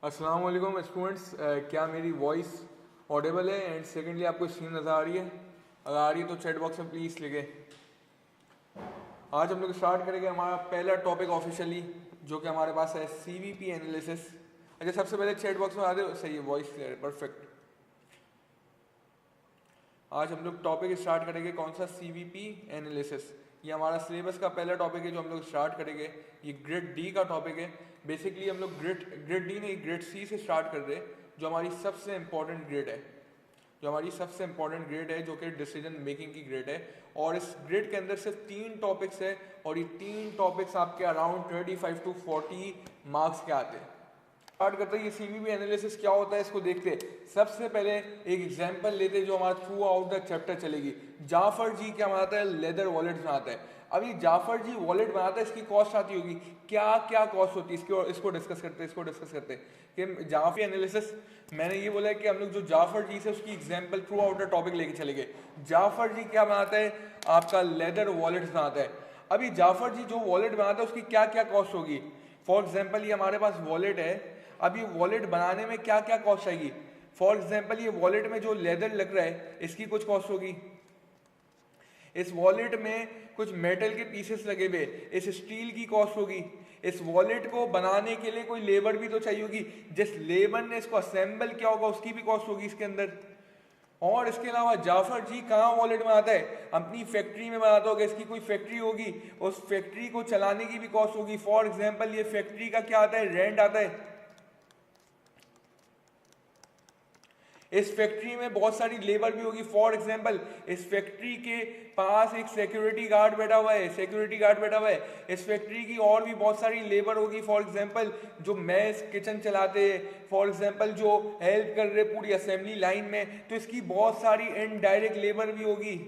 अस्सलाम वालेकुम स्टूडेंट्स, क्या मेरी वॉइस ऑडिबल है? एंड सेकेंडली आपको स्क्रीन नज़र आ रही है? अगर आ रही है तो चैट बॉक्स में प्लीज़ लिखे। आज हम लोग स्टार्ट करेंगे हमारा पहला टॉपिक ऑफिशियली, जो कि हमारे पास है सीवीपी एनालिसिस। अच्छा, सबसे पहले चैट बॉक्स में आ रहे हो? सही है, वॉइस क्लियर है, परफेक्ट। आज हम लोग टॉपिक स्टार्ट करेंगे कौन सा? CVP analysis. ये हमारा सिलेबस का पहला टॉपिक है जो हम लोग स्टार्ट करेंगे। ये ग्रेड डी का टॉपिक है। बेसिकली हम लोग ग्रेड डी नहीं, ग्रेड सी से स्टार्ट कर रहे हैं, जो हमारी सबसे इंपॉर्टेंट ग्रेड है, जो कि डिसीजन मेकिंग की ग्रेड है। और इस ग्रेड के अंदर सिर्फ 3 टॉपिक्स है, और ये 3 टॉपिक्स आपके अराउंड 25 to 40 मार्क्स के आते हैं। स्टार्ट करते हैं। ये सीवीपी एनालिसिस क्या होता है इसको देखते हैं। सबसे पहले एक एग्जांपल लेते हैं जो हमारा थ्रू आउट द चैप्टर चलेगी। जाफर जी क्या बनाता है? लेदर वॉलेट बनाता है। अभी जाफर जी वॉलेट बनाता है, इसकी कॉस्ट आती होगी, क्या क्या कॉस्ट होती है इसको डिस्कस करते हैं कि जाफर एनालिसिस। मैंने ये बोला है कि हम लोग जो जाफर जी से उसकी example through out the topic लेके चलेंगे। जाफर जी क्या बनाता है? आपका लेदर वॉलेट बनाता है। अभी जाफर जी जो वॉलेट बनाता है उसकी क्या क्या कॉस्ट होगी? फॉर एग्जाम्पल ये हमारे पास वॉलेट है। अब ये वॉलेट बनाने में क्या क्या कॉस्ट आएगी? फॉर एग्जाम्पल ये वॉलेट में जो लेदर लग रहा है इसकी कुछ कॉस्ट होगी। इस वॉलेट में कुछ मेटल के पीसेस लगे हुए, इस स्टील की कॉस्ट होगी। इस वॉलेट को बनाने के लिए कोई लेबर भी तो चाहिए होगी, जिस लेबर ने इसको असेंबल किया होगा उसकी भी कॉस्ट होगी इसके अंदर। और इसके अलावा जाफर जी कहाँ वॉलेट बनाता है? अपनी फैक्ट्री में बनाता होगा, इसकी कोई फैक्ट्री होगी, उस फैक्ट्री को चलाने की भी कॉस्ट होगी। फॉर एग्जाम्पल ये फैक्ट्री का क्या आता है? रेंट आता है। इस फैक्ट्री में बहुत सारी लेबर भी होगी। फॉर एग्जांपल इस फैक्ट्री के पास एक सिक्योरिटी गार्ड बैठा हुआ है, इस फैक्ट्री की और भी बहुत सारी लेबर होगी। फॉर एग्जांपल जो मैस किचन चलाते हैं, फॉर एग्जांपल जो हेल्प कर रहे पूरी असेंबली लाइन में, तो इसकी बहुत सारी इनडायरेक्ट लेबर भी होगी।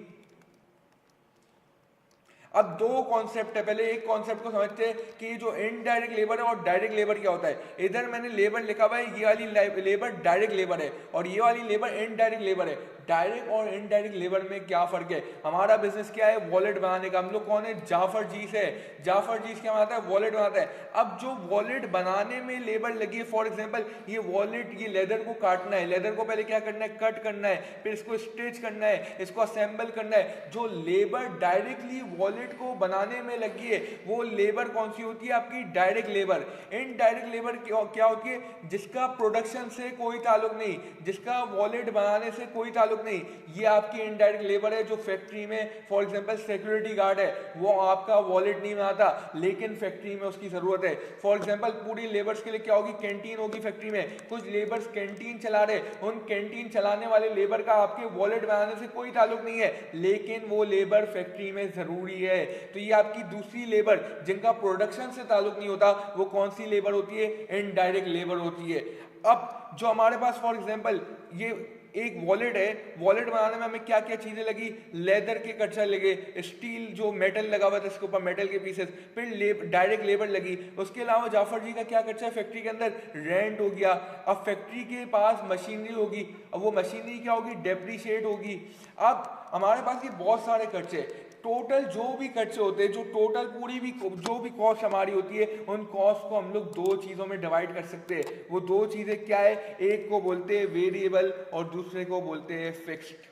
अब 2 कॉन्सेप्ट है, पहले एक कॉन्सेप्ट को समझते हैं कि ये जो इनडायरेक्ट लेबर है और डायरेक्ट लेबर क्या होता है। इधर मैंने लेबर लिखा हुआ है, ये वाली लेबर डायरेक्ट लेबर है और ये वाली लेबर इनडायरेक्ट लेबर है। डायरेक्ट और इनडायरेक्ट लेबर में क्या फर्क है? हमारा बिजनेस क्या है? वॉलेट बनाने का। हम लोग कौन है? जाफर जी से। जाफर जी क्या बनाता है? वॉलेट बनाता है। अब जो वॉलेट बनाने में लेबर लगी है, फॉर एग्जांपल ये वॉलेट, ये लेदर को काटना है, लेदर को पहले क्या करना है? कट करना है, फिर इसको स्टिच करना है, इसको असेंबल करना है। जो लेबर डायरेक्टली वॉलेट को बनाने में लगी है वो लेबर कौन सी होती है? आपकी डायरेक्ट लेबर। इनडायरेक्ट लेबर क्या होती है? जिसका प्रोडक्शन से कोई ताल्लुक नहीं, जिसका वॉलेट बनाने से कोई ताल्लुक नहीं, ये आपकी इनडायरेक्ट लेबर है। जो फैक्ट्री में फॉर एग्जांपल सिक्योरिटी गार्ड है, वो आपका वॉलेट नहीं बनाता लेकिन फैक्ट्री में उसकी जरूरत है। फॉर एग्जांपल पूरी लेबर्स के लिए क्या होगी? कैंटीन होगी फैक्ट्री में, कुछ लेबर्स कैंटीन चला रहे, उन कैंटीन चलाने वाले लेबर का आपके वॉलेट बनाने से कोई ताल्लुक नहीं है लेकिन वो लेबर फैक्ट्री में जरूरी है। तो ये आपकी दूसरी लेबर जिनका प्रोडक्शन से ताल्लुक नहीं होता, वो कौन सी लेबर होती है? इनडायरेक्ट लेबर होती है। अब जो हमारे पास फॉर एग्जांपल ये एक वॉलेट है, वॉलेट बनाने में हमें क्या क्या चीजें लगी? लेदर के कच्चा लगे, स्टील जो मेटल लगा हुआ था इसके ऊपर मेटल के पीसेस, फिर डायरेक्ट लेबर लगी। उसके अलावा जाफर जी का क्या कच्चा है फैक्ट्री के अंदर? रेंट हो गया। अब फैक्ट्री के पास मशीनरी होगी, अब वो मशीनरी क्या होगी? डेप्रीशिएट होगी। अब हमारे पास ये बहुत सारे खर्चे, टोटल जो भी खर्चे होते हैं, जो टोटल पूरी भी जो भी कॉस्ट हमारी होती है, उन कॉस्ट को हम लोग 2 चीजों में डिवाइड कर सकते हैं। वो 2 चीजें क्या है? एक को बोलते हैं वेरिएबल और दूसरे को बोलते हैं फिक्स्ड।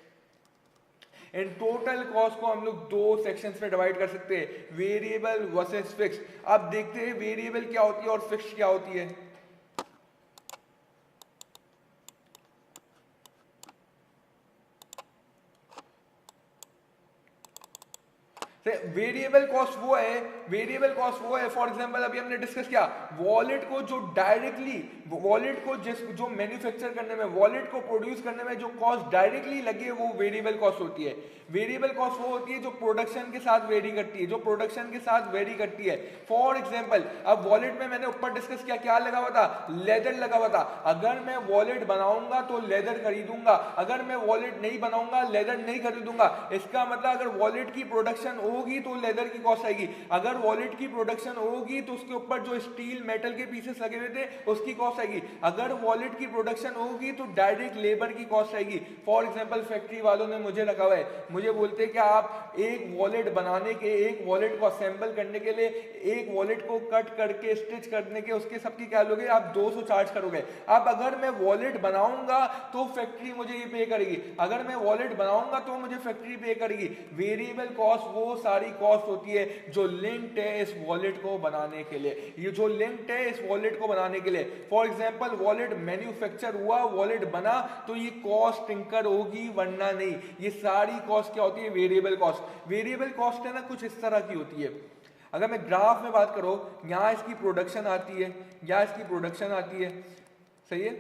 इन टोटल कॉस्ट को हम लोग 2 सेक्शंस में डिवाइड कर सकते हैं, वेरिएबल वर्सेस फिक्स्ड। अब देखते हैं वेरिएबल क्या होती है और फिक्स्ड क्या होती है। वेरिएबल कॉस्ट वो है, फॉर एग्जांपल अभी हमने डिस्कस किया, वॉलेट को जो डायरेक्टली, वॉलेट को जो मैन्युफैक्चर करने में, वॉलेट को प्रोड्यूस करने में जो कॉस्ट डायरेक्टली लगी है वो वेरिएबल कॉस्ट होती है। वेरिएबल कॉस्ट वो होती है जो प्रोडक्शन के साथ वेरी करती है, फॉर एग्जांपल अब वॉलेट में मैंने ऊपर डिस्कस किया, क्या लगा हुआ था? लेदर लगा हुआ था। अगर मैं वॉलेट बनाऊंगा तो लेदर खरीदूंगा, अगर मैं वॉलेट नहीं बनाऊंगा लेदर नहीं खरीदूंगा। इसका मतलब अगर वॉलेट की प्रोडक्शन होगी तो लेदर की कॉस्ट आएगी, अगर वॉलेट की प्रोडक्शन होगी तो उसके ऊपर जो स्टील मेटल के पीसेस लगे हुए थे उसकी कॉस्ट आएगी, अगर वॉलेट की प्रोडक्शन होगी तो डायरेक्ट लेबर की कॉस्ट आएगी। फॉर एग्जांपल फैक्ट्री वालों ने मुझे रखा हुआ है, मुझे बोलते हैं कि आप एक वॉलेट बनाने के, एक वॉलेट को असेंबल करने के लिए, एक वॉलेट को कट करके स्टिच करने के, उसके सबकी क्या लोगे आप 200 चार्ज करोगे। अब अगर मैं वॉलेट बनाऊंगा तो फैक्ट्री मुझे ये पे करेगी, अगर मैं वॉलेट बनाऊंगा तो मुझे फैक्ट्री पे करेगी। वेरिएबल कॉस्ट वो सारी कॉस्ट होती है जो लिंक्ड है इस वॉलेट को बनाने के लिए, ये जो लिंक्ड है इस वॉलेट को बनाने के लिए। फॉर एग्जांपल वॉलेट मैन्युफैक्चर हुआ, वॉलेट बना तो ये कॉस्ट इंकर होगी वरना नहीं। ये सारी कॉस्ट क्या होती है? Variable cost. वेरिएबल कॉस्ट है ना कुछ इस तरह की होती है, अगर मैं ग्राफ में बात करो, यहां इसकी प्रोडक्शन आती है, यहां इसकी प्रोडक्शन आती है, सही है,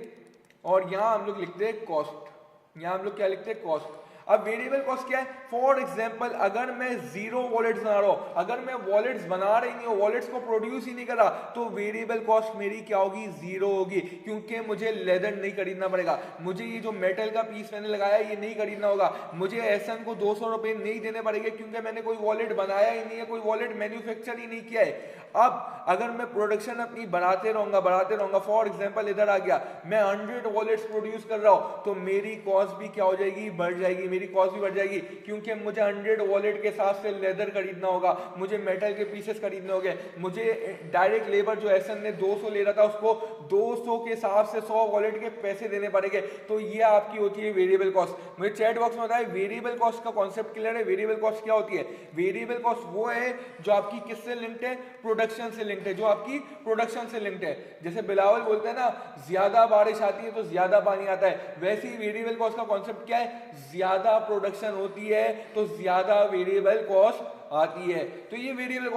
और यहां हम लोग लिखते हैं कॉस्ट, यहां हम लोग क्या लिखते हैं? कॉस्ट। अब वेरिएबल कॉस्ट क्या है? फॉर एग्जांपल अगर मैं 0 वॉलेट्स बना रहा हूं, अगर मैं वॉलेट्स बना रही नहीं हूं, वॉलेट्स को प्रोड्यूस ही नहीं कर रहा, तो वेरिएबल कॉस्ट मेरी क्या होगी? 0 होगी, क्योंकि मुझे लेदर नहीं खरीदना पड़ेगा, मुझे ये जो मेटल का पीस मैंने लगाया ये नहीं खरीदना होगा, मुझे एसन को 200 रुपए नहीं देने पड़ेंगे क्योंकि मैंने कोई वॉलेट बनाया ही नहीं है, कोई वॉलेट मैन्युफैक्चर ही नहीं किया है। अब अगर मैं प्रोडक्शन अपनी बढ़ाते रहूंगा, फॉर एग्जांपल इधर आ गया, मैं 100 वॉलेट्स प्रोड्यूस कर रहा हूं, तो मेरी कॉस्ट भी क्या हो जाएगी? बढ़ जाएगी, मेरी कॉस्ट भी बढ़ जाएगी, क्योंकि मुझे 100 वॉलेट के हिसाब से लेदर खरीदना होगा, मुझे मेटल के पीसेस खरीदने होंगे, मुझे डायरेक्ट लेबर जो एसन ने 200 ले रहा था उसको 200 के हिसाब से 100 वॉलेट के पैसे देने पड़ेंगे, तो ये आपकी होती है वेरिएबल कॉस्ट। मुझे चैट बॉक्स में बताया वेरिएबल कॉस्ट का कॉन्सेप्ट क्लियर है? वेरिएबल कॉस्ट क्या होती है? वेरिएबल कॉस्ट वो है जो आपकी किससे लिंक्ड है? प्रोडक्शन से लिंक्ड है, जो आपकी प्रोडक्शन से लिंक्ड है। जैसे बिलावल बोलते हैं ना, ज्यादा बारिश आती है तो ज्यादा पानी आता है, वैसे ही वेरिएबल कॉस्ट का कॉन्सेप्ट क्या है? ज्यादा प्रोडक्शन होती है तो ज्यादा वेरिएबल कॉस्ट आती है, तो ये वेरिएबल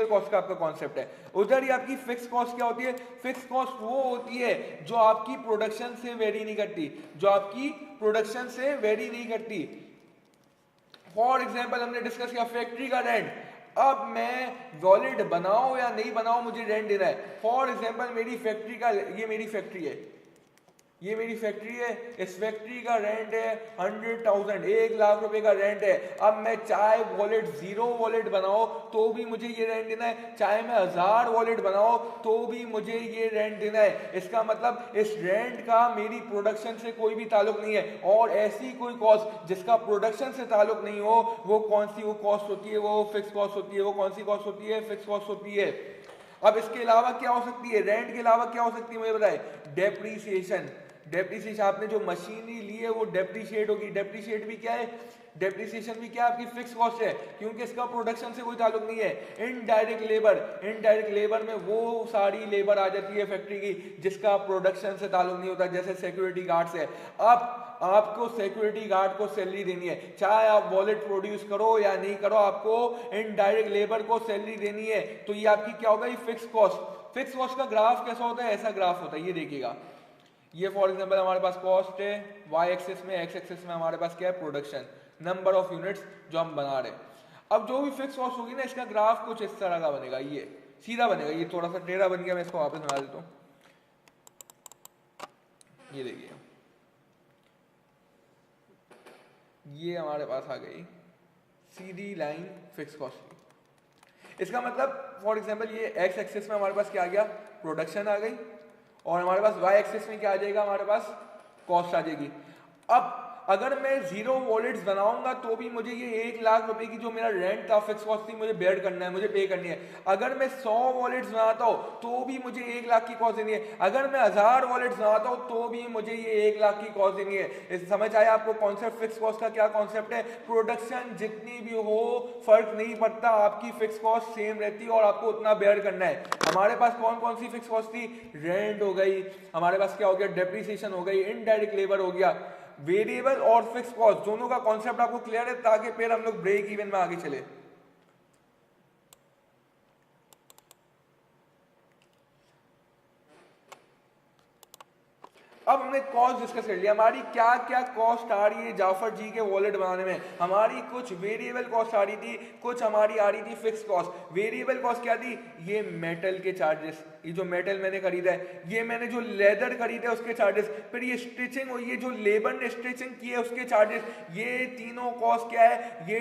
कॉस्ट का आपका कॉन्सेप्ट है। उधर ही आपकी फिक्स कॉस्ट क्या होती है? फिक्स कॉस्ट वो होती है जो आपकी प्रोडक्शन से वेरी नहीं करती, जो आपकी प्रोडक्शन से वेरी नहीं करती। फॉर एग्जाम्पल हमने डिस्कस किया फैक्ट्री का रेंट, अब मैं वॉलेट बनाऊं या नहीं बनाऊं मुझे रेंट देना है। फॉर एग्जांपल मेरी फैक्ट्री का, ये मेरी फैक्ट्री है, ये मेरी फैक्ट्री है, इस फैक्ट्री का रेंट है 100,000, 1,00,000 रुपए का रेंट है। अब मैं चाहे वॉलेट 0 वॉलेट बनाओ तो भी मुझे ये रेंट देना है, चाहे मैं 1000 वॉलेट बनाओ तो भी मुझे ये रेंट देना है। इसका मतलब इस रेंट का मेरी प्रोडक्शन से कोई भी ताल्लुक नहीं है, और ऐसी कोई कॉस्ट जिसका प्रोडक्शन से ताल्लुक नहीं हो वो कौन सी वो कॉस्ट होती है? वो फिक्स कॉस्ट होती है। वो कौन सी कॉस्ट होती है? फिक्स कॉस्ट होती है। अब इसके अलावा क्या हो सकती है? रेंट के अलावा क्या हो सकती है मुझे बताए? डेप्रीसिएशन। डेप्रीसिएशन, आपने जो मशीनरी ली है वो डेप्रीशिएट होगी। डेप्रीशिएट भी क्या है? डेप्रीसिएशन भी क्या आपकी फिक्स कॉस्ट है, क्योंकि इसका प्रोडक्शन से कोई ताल्लुक नहीं है। इनडायरेक्ट लेबर, इनडायरेक्ट लेबर में वो सारी लेबर आ जाती है फैक्ट्री की जिसका प्रोडक्शन से ताल्लुक नहीं होता, जैसे सिक्योरिटी गार्ड्स है। अब आपको सिक्योरिटी गार्ड को सैलरी देनी है, चाहे आप वॉलेट प्रोड्यूस करो या नहीं करो, आपको इनडायरेक्ट लेबर को सैलरी देनी है, तो ये आपकी क्या होगा? ये फिक्स कॉस्ट। फिक्स कॉस्ट का ग्राफ कैसा होता है? ऐसा ग्राफ होता है, ये देखिएगा। ये फॉर एग्जांपल हमारे पास कॉस्ट है y एक्सिस में, x एक्सिस में हमारे पास क्या है? प्रोडक्शन, नंबर ऑफ यूनिट्स जो हम बना रहे हैं। अब जो भी फिक्स कॉस्ट होगी ना, इसका ग्राफ कुछ इस तरह का बनेगा, ये सीधा बनेगा, ये थोड़ा सा टेढ़ा बन गया, मैं इसको वापस बना देता हूँ। ये देखिए, ये हमारे पास आ गई सीधी लाइन फिक्स कॉस्ट की। इसका मतलब फॉर एग्जांपल ये x एक्सिस में हमारे पास क्या आ गया? प्रोडक्शन आ गई, और हमारे पास y एक्सिस में क्या आ जाएगा? हमारे पास कॉस्ट आ जाएगी। अब अगर मैं 0 वॉलेट्स बनाऊंगा तो भी मुझे ये 1,00,000 रुपए की जो मेरा रेंट था, फिक्स कॉस्ट थी, मुझे बेयर करना है, मुझे पे करनी है। अगर मैं 100 वॉलेट्स बनाता हूं तो भी मुझे 1,00,000 की कॉस्ट देनी है। अगर मैं 1000 वॉलेट्स बनाता हूं तो भी मुझे ये 1,00,000 की कॉस्ट देनी है। इस समझ आया आपको कॉन्सेप्ट? फिक्स कॉस्ट का क्या कॉन्सेप्ट है? प्रोडक्शन जितनी भी हो फर्क नहीं पड़ता, आपकी फिक्स कॉस्ट सेम रहती है और आपको उतना बेयर करना है। हमारे पास कौन कौन सी फिक्स कॉस्ट थी? रेंट हो गई, हमारे पास क्या हो गया? डेप्रीसिएशन हो गई, इनडायरेक्ट लेबर हो गया। वेरिएबल और फिक्स कॉस्ट दोनों का कॉन्सेप्ट आपको क्लियर है, ताकि फिर हम लोग ब्रेक इवन में आगे चले। अब हमने कॉस्ट डिस्कस कर लिया, हमारी क्या क्या कॉस्ट आ रही है जाफर जी के वॉलेट बनाने में। हमारी कुछ वेरिएबल कॉस्ट आ रही थी, कुछ हमारी आ रही थी फिक्स कॉस्ट। वेरिएबल कॉस्ट क्या थी? ये मेटल के चार्जेस, ये जो मेटल मैंने खरीदा है, ये मैंने जो लेदर खरीदा है उसके चार्जेस, फिर ये स्टिचिंग हुई, ये जो लेबर ने स्टिचिंग की है उसके चार्जेस। ये तीनों कॉस्ट क्या है? ये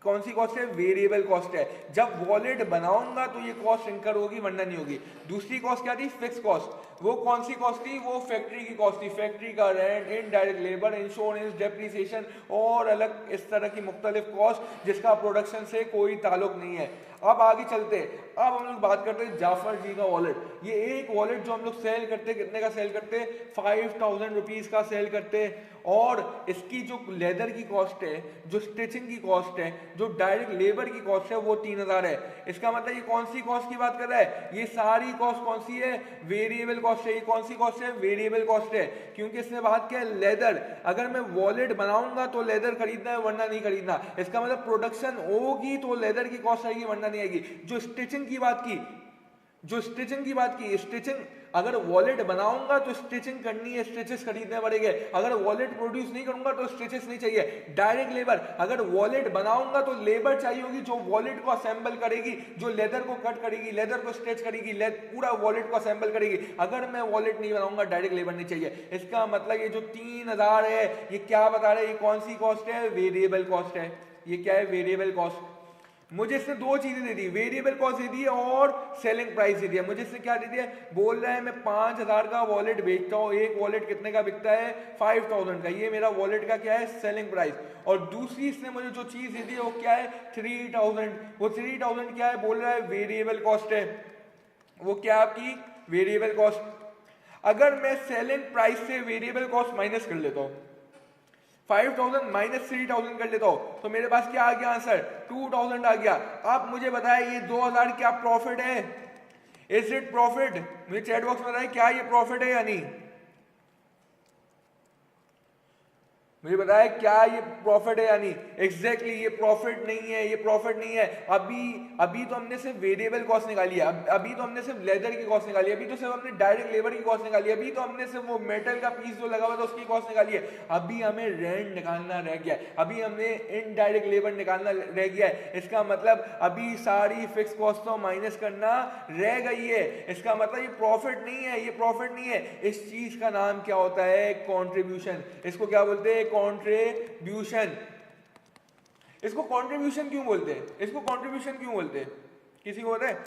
कौन सी कॉस्ट है? वेरिएबल कॉस्ट है। जब वॉलेट बनाऊंगा तो ये कॉस्ट इंकर होगी, वरना नहीं होगी। दूसरी कॉस्ट क्या थी? Fix cost. वो कौन सी कॉस्ट थी? वो फैक्ट्री की कॉस्ट थी। फैक्ट्री का rent, indirect labour, insurance, depreciation और अलग इस तरह की मुख्तलिफ कॉस्ट जिसका प्रोडक्शन से कोई ताल्लुक नहीं है। अब आगे चलते, अब हम लोग बात करते हैं जाफर जी का वॉलेट। ये एक वॉलेट जो हम लोग सेल करते, कितने का सेल करते? 5000 रुपीज का सेल करते। और इसकी जो लेदर की कॉस्ट है, जो स्टिचिंग की कॉस्ट है, जो डायरेक्ट लेबर की कॉस्ट है, वो 3000 है। इसका मतलब ये कौन सी कॉस्ट की बात कर रहा है? ये सारी कॉस्ट कौन सी है? वेरिएबल कॉस्ट है। ये कौन सी कॉस्ट है? वेरिएबल कॉस्ट है। क्योंकि इसने बात किया लेदर। अगर मैं वॉलेट बनाऊंगा तो लेदर खरीदना है, वरना नहीं खरीदना। इसका मतलब प्रोडक्शन होगी तो लेदर की कॉस्ट आएगी, वरना नहीं आएगी। जो स्टिचिंग की बात की, स्टिचिंग अगर वॉलेट बनाऊंगा तो स्टिचिंग करनी है, स्टिचेस खरीदने पड़ेंगे। अगर वॉलेट प्रोड्यूस नहीं करूंगा तो स्टिचेस नहीं चाहिए। डायरेक्ट लेबर, अगर वॉलेट बनाऊंगा तो लेबर चाहिए होगी जो वॉलेट को असेंबल करेगी, जो लेदर को कट करेगी, लेदर को स्ट्रेच करेगी, पूरा वॉलेट को असेंबल करेगी। अगर मैं वॉलेट नहीं बनाऊंगा, डायरेक्ट लेबर नहीं चाहिए। इसका मतलब ये जो 3000 है, ये क्या बता रहे हैं? ये कौन सी कॉस्ट है? वेरिएबल कॉस्ट है। ये क्या है? Variable cost. मुझे इसने दो चीजें दे दी, वेरिएबल कॉस्ट दे दी है और सेलिंग प्राइस दे दिया। मुझे इसने क्या दे दिया? बोल रहा है मैं 5000 का वॉलेट बेचता हूँ। एक वॉलेट कितने का बिकता है? 5000 का। ये मेरा वॉलेट का क्या है? Selling price. और दूसरी इसने मुझे जो चीज दे दी है वो क्या है? 3000। वो 3000 क्या है? बोल रहा है वेरिएबल कॉस्ट है। वो क्या आपकी? Variable cost. अगर मैं सेलिंग प्राइस से वेरिएबल कॉस्ट माइनस कर लेता हूँ, 5000 माइनस 3000 कर लेता हूं, तो मेरे पास क्या आ गया आंसर? 2000 आ गया। आप मुझे बताएं ये 2000 क्या प्रॉफिट है? Is it profit? मुझे चैट बॉक्स में बताएं क्या ये प्रॉफिट है या नहीं। मुझे बताया क्या ये प्रॉफिट है या नहीं। एग्जैक्टली ये प्रॉफिट नहीं है, ये प्रॉफिट नहीं है। अभी तो हमने सिर्फ वेरिएबल कॉस्ट निकाली है, अभी तो हमने सिर्फ लेदर की कॉस्ट निकाली है, अभी तो सिर्फ हमने डायरेक्ट लेबर की कॉस्ट निकाली है, अभी तो हमने सिर्फ वो मेटल का पीस जो लगा हुआ था उसकी कॉस्ट निकाली है। अभी हमें रेंट निकालना रह गया है, अभी हमने इनडायरेक्ट लेबर निकालना रह गया है। इसका मतलब अभी सारी फिक्स कॉस्ट तो माइनस करना रह गई है। इसका मतलब ये प्रॉफिट नहीं है, ये प्रॉफिट नहीं है। इस चीज का नाम क्या होता है? कॉन्ट्रीब्यूशन। इसको क्या बोलते हैं? कॉन्ट्रीब्यूशन। इसको कॉन्ट्रीब्यूशन क्यों बोलते हैं? इसको कॉन्ट्रीब्यूशन क्यों बोलते हैं? किसी को पता है?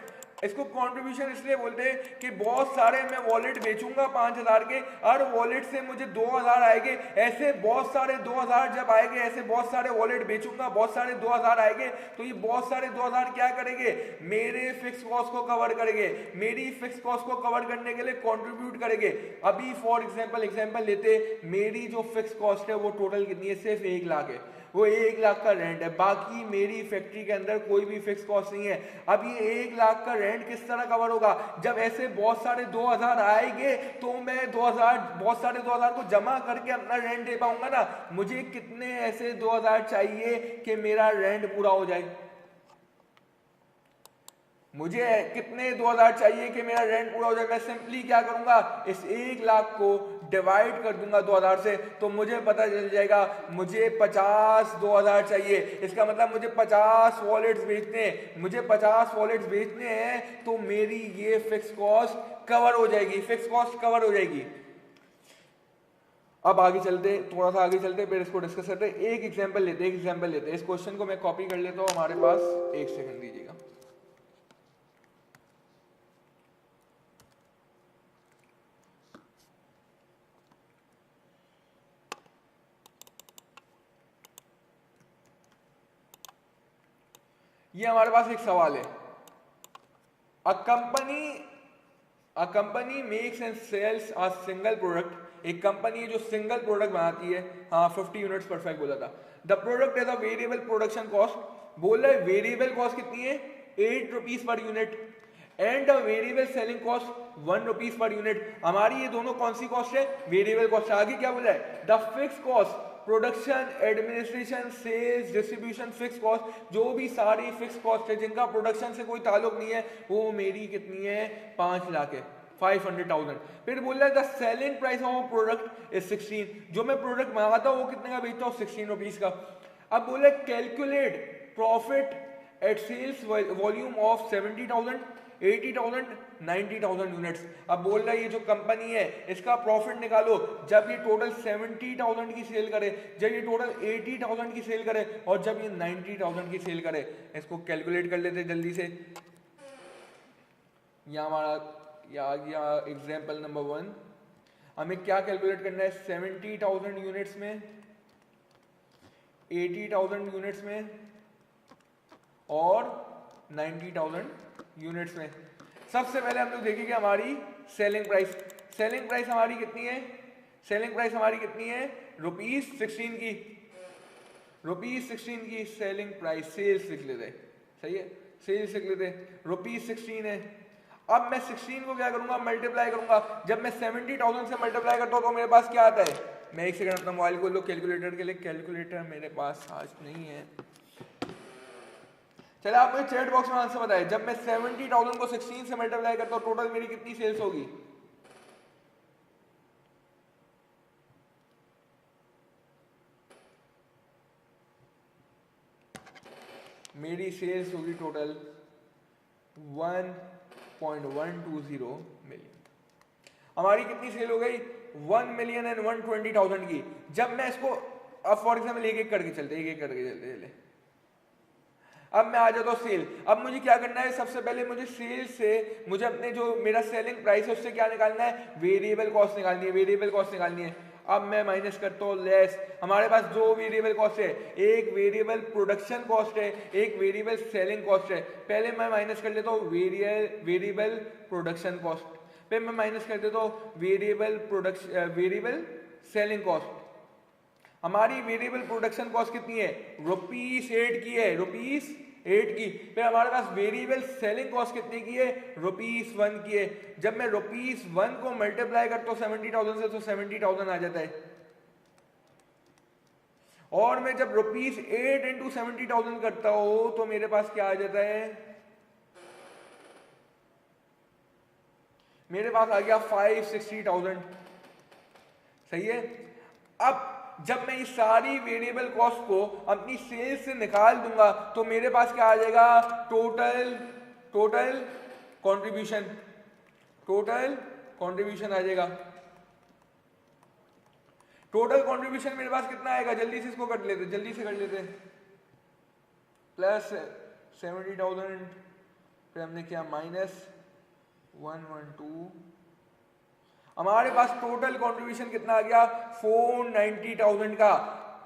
इसको कॉन्ट्रीब्यूशन इसलिए बोलते हैं कि बहुत सारे मैं वॉलेट बेचूंगा 5000 के, हर वॉलेट से मुझे 2000 आएंगे। ऐसे बहुत सारे 2000 जब आएंगे, ऐसे बहुत सारे वॉलेट बेचूंगा, बहुत सारे 2000 आएंगे, तो ये बहुत सारे 2000 क्या करेंगे? मेरे फिक्स कॉस्ट को कवर करेंगे, मेरी फिक्स कॉस्ट को कवर करने के लिए कंट्रीब्यूट करेंगे। अभी फॉर एग्जांपल लेते, मेरी जो फिक्स कॉस्ट है वो टोटल कितनी है? सिर्फ 1 लाख है। वो 1 लाख का रेंट है, बाकी मेरी फैक्ट्री के अंदर कोई भी फिक्स कॉस्ट नहीं है। अब ये 1 लाख का रेंट किस तरह कवर होगा? जब ऐसे बहुत सारे 2000 आएंगे तो मैं बहुत सारे 2000 को जमा करके अपना रेंट दे पाऊंगा ना। मुझे कितने ऐसे 2000 चाहिए कि मेरा रेंट पूरा हो जाए? मुझे कितने 2000 चाहिए कि मेरा रेंट पूरा हो जाए? मैं सिंपली क्या करूंगा? इस 1 लाख को डिवाइड कर दूंगा 2000 से, तो मुझे पता चल जाएगा मुझे 50 2000 चाहिए। इसका मतलब मुझे 50 वॉलेट्स बेचने हैं, मुझे 50 वॉलेट्स बेचने हैं, तो मेरी ये फिक्स कॉस्ट कवर हो जाएगी, फिक्स कॉस्ट कवर हो जाएगी। अब आगे चलते, थोड़ा सा आगे चलते, फिर इसको डिस्कस करते। एक एग्जांपल लेते, इस क्वेश्चन को मैं कॉपी कर लेता हूँ हमारे पास। 1 सेकंड दीजिएगा। ये हमारे पास एक सवाल है। A company makes and sells a single product. एक कंपनी है जो सिंगल प्रोडक्ट बनाती है। हाँ, 50 यूनिट्स परफेक्ट बोला था। The product is a variable production cost. बोल रहा है वेरिएबल कॉस्ट कितनी है? 8 rupees per unit and the variable selling cost 1 rupees per unit. हमारी ये दोनों कौन सी कॉस्ट है? Variable cost. आगे क्या बोला है? The fix cost, production, administration, sales, distribution, fix cost, जो भी सारी फिक्स कॉस्ट है जिनका प्रोडक्शन से कोई ताल्लुक नहीं है, वो मेरी कितनी है? 5 लाख है, 500,000। फिर बोल रहा है the selling price of product is 16। जो मैं प्रोडक्ट मंगाता हूँ वो कितने का बेचता हूँ? 16 रुपीज का। अब बोला calculate profit at sales volume of 70,000, 80,000, 90,000 units. अब बोल रहा है ये जो कंपनी है इसका प्रॉफिट निकालो जब ये टोटल 70,000 की सेल करे, जब ये टोटल 80,000 की सेल करे और जब ये 90,000 की सेल करे। इसको कैलकुलेट कर लेते जल्दी से। यहाँ हमारा ये आ गया एग्जाम्पल नंबर 1। हमें क्या कैलकुलेट करना है, 70,000 यूनिट्स में, 80,000 यूनिट्स में और 90,000 यूनिट्स में। सबसे पहले हम लोग देखेंगे हमारी सेलिंग प्राइस। सेलिंग प्राइस हमारी कितनी है, सेलिंग प्राइस हमारी कितनी है, ₹16 की, ₹16 की सेलिंग प्राइस। सेल्स लिख लेते, सही है, सेल्स लिख लेते, ₹16 है। अब मैं 16 को क्या करूंगा, मल्टीप्लाई करूंगा। जब मैं 70,000 से मल्टीप्लाई करता हूं तो मेरे पास क्या आता है, मैं एक सेकंड अपना मोबाइल खोल लो कैलकुलेटर के लिए। कैलकुलेटर मेरे पास आज नहीं है। चलो आप मुझे चैट बॉक्स में आंसर बताएं, जब मैं 70,000 को 16 से मल्टीप्लाई करता हूं टोटल मेरी कितनी सेल्स होगी। मेरी सेल्स होगी टोटल 1.120 मिलियन। हमारी कितनी सेल हो गई, 1,120,000 की। जब मैं इसको अब फॉर एग्जाम्पल एक एक करके चलते, एक एक करके चलते। अब मैं आ जाता हूँ सेल। अब मुझे क्या करना है, सबसे पहले मुझे सेल से मुझे अपने जो मेरा सेलिंग प्राइस है उससे क्या निकालना है, वेरिएबल कॉस्ट निकालनी है, वेरिएबल कॉस्ट निकालनी है। अब मैं माइनस करता हूँ लेस। हमारे पास दो वेरिएबल कॉस्ट है, एक वेरिएबल प्रोडक्शन कॉस्ट है, एक वेरिएबल सेलिंग कॉस्ट है। पहले मैं माइनस कर लेता हूँ वेरिएबल प्रोडक्शन कॉस्ट, फिर मैं माइनस कर देता हूँ वेरिएबल सेलिंग कॉस्ट। हमारी वेरिएबल प्रोडक्शन कॉस्ट कितनी है, ₹8 की है, ₹8 की। फिर हमारे पास वेरिएबल सेलिंग कॉस्ट कितने की है, ₹1 की है। जब मैं ₹1 को मल्टीप्लाई करता हूँ 70,000 से तो 70,000 आ जाता है। और मैं जब ₹8 इंटू 70,000 करता हूं तो मेरे पास क्या आ जाता है, मेरे पास आ गया 560,000। सही है। अब जब मैं इस सारी वेरिएबल कॉस्ट को अपनी सेल्स से निकाल दूंगा तो मेरे पास क्या आ जाएगा, टोटल कंट्रीब्यूशन आ जाएगा। टोटल कंट्रीब्यूशन मेरे पास कितना आएगा, जल्दी से इसको कर लेते, जल्दी से कर लेते। प्लस 70,000, फिर हमने क्या माइनस 112। हमारे पास टोटल कंट्रीब्यूशन कितना आ गया, 490,000 का।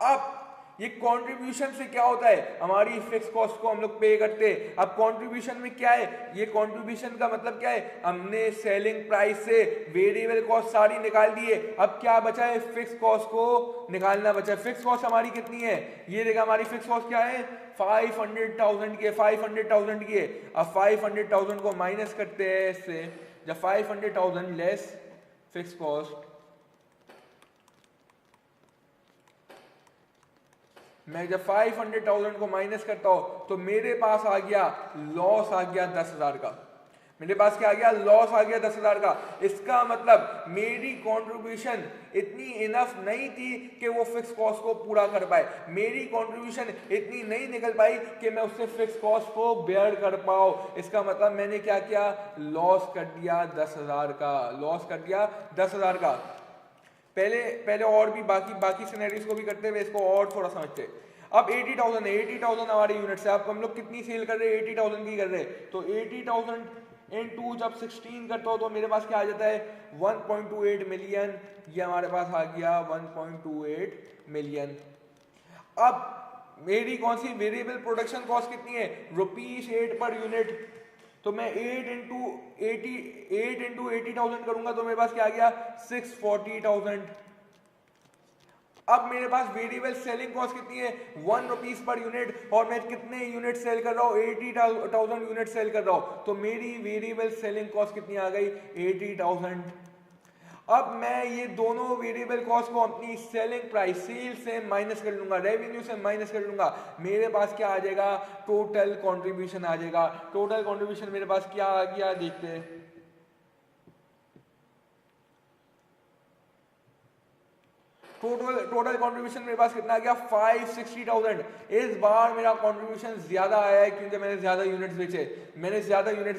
अब ये कंट्रीब्यूशन से क्या होता है, हमारी फिक्स कॉस्ट को हम लोग पे करते हैं। अब कंट्रीब्यूशन में क्या है, ये कंट्रीब्यूशन का मतलब क्या है, हमने सेलिंग प्राइस से वेरिएबल कॉस्ट सारी निकाल दी है। अब क्या बचा है, फिक्स कॉस्ट को निकालना बचा है। फिक्स कॉस्ट हमारी कितनी है, ये देखा हमारी फिक्स कॉस्ट क्या है, 500,000 की है, 500,000 की है। अब 500,000 को माइनस करते हैं इससे, जब 500,000 लेस फिक्स कॉस्ट, मैं जब 500,000 को माइनस करता हूं तो मेरे पास आ गया लॉस, आ गया 10,000 का। मेरे पास क्या आ गया, लॉस आ गया 10,000 का। इसका मतलब मेरी कंट्रीब्यूशन इतनी इनफ नहीं थी कि वो फिक्स कॉस्ट को पूरा कर पाए। मेरी कंट्रीब्यूशन इतनी नहीं निकल पाई कि मैं उससे फिक्स कॉस्ट को बेयर कर पाऊं। इसका मतलब मैंने क्या किया, लॉस कर दिया 10,000 का, लॉस कर दिया 10,000 का। पहले और भी बाकी सिनेरियोस को भी करते हुए इसको और थोड़ा समझते हैं। अब 80,000 है, 80,000 हमारे यूनिट से। अब हम लोग कितनी सेल कर रहे हैं, 80,000 की कर रहे हैं। तो 80,000 इनटू जब 16 करता हो तो मेरे पास क्या आ जाता है, 1.28 मिलियन। ये हमारे पास आ गया 1.28 मिलियन। अब मेरी कौन सी वेरिएबल प्रोडक्शन कॉस्ट कितनी है, ₹8 पर यूनिट। तो मैं 8 इंटू 80,000 करूंगा तो मेरे पास क्या आ गया, 640,000। अब मेरे पास वेरिएबल सेलिंग कॉस्ट कितनी है, ₹1 पर यूनिट। और मैं कितने यूनिट सेल कर रहा हूँ, 80,000 यूनिट सेल कर रहा हूँ। तो मेरी वेरिएबल सेलिंग कॉस्ट कितनी आ गई, 80,000। अब मैं ये दोनों वेरिएबल कॉस्ट को अपनी सेलिंग प्राइस, सेल से माइनस कर लूंगा, रेवेन्यू से माइनस कर लूंगा। मेरे पास क्या आ जाएगा, टोटल कंट्रीब्यूशन आ जाएगा। टोटल कंट्रीब्यूशन मेरे पास क्या आ गया, देखते हैं। टोटल कंट्रीब्यूशन मेरे पास कितना आ गया 560,000। इस बार मेरा कंट्रीब्यूशन ज्यादा आया है क्योंकि मैंने ज्यादा यूनिट्स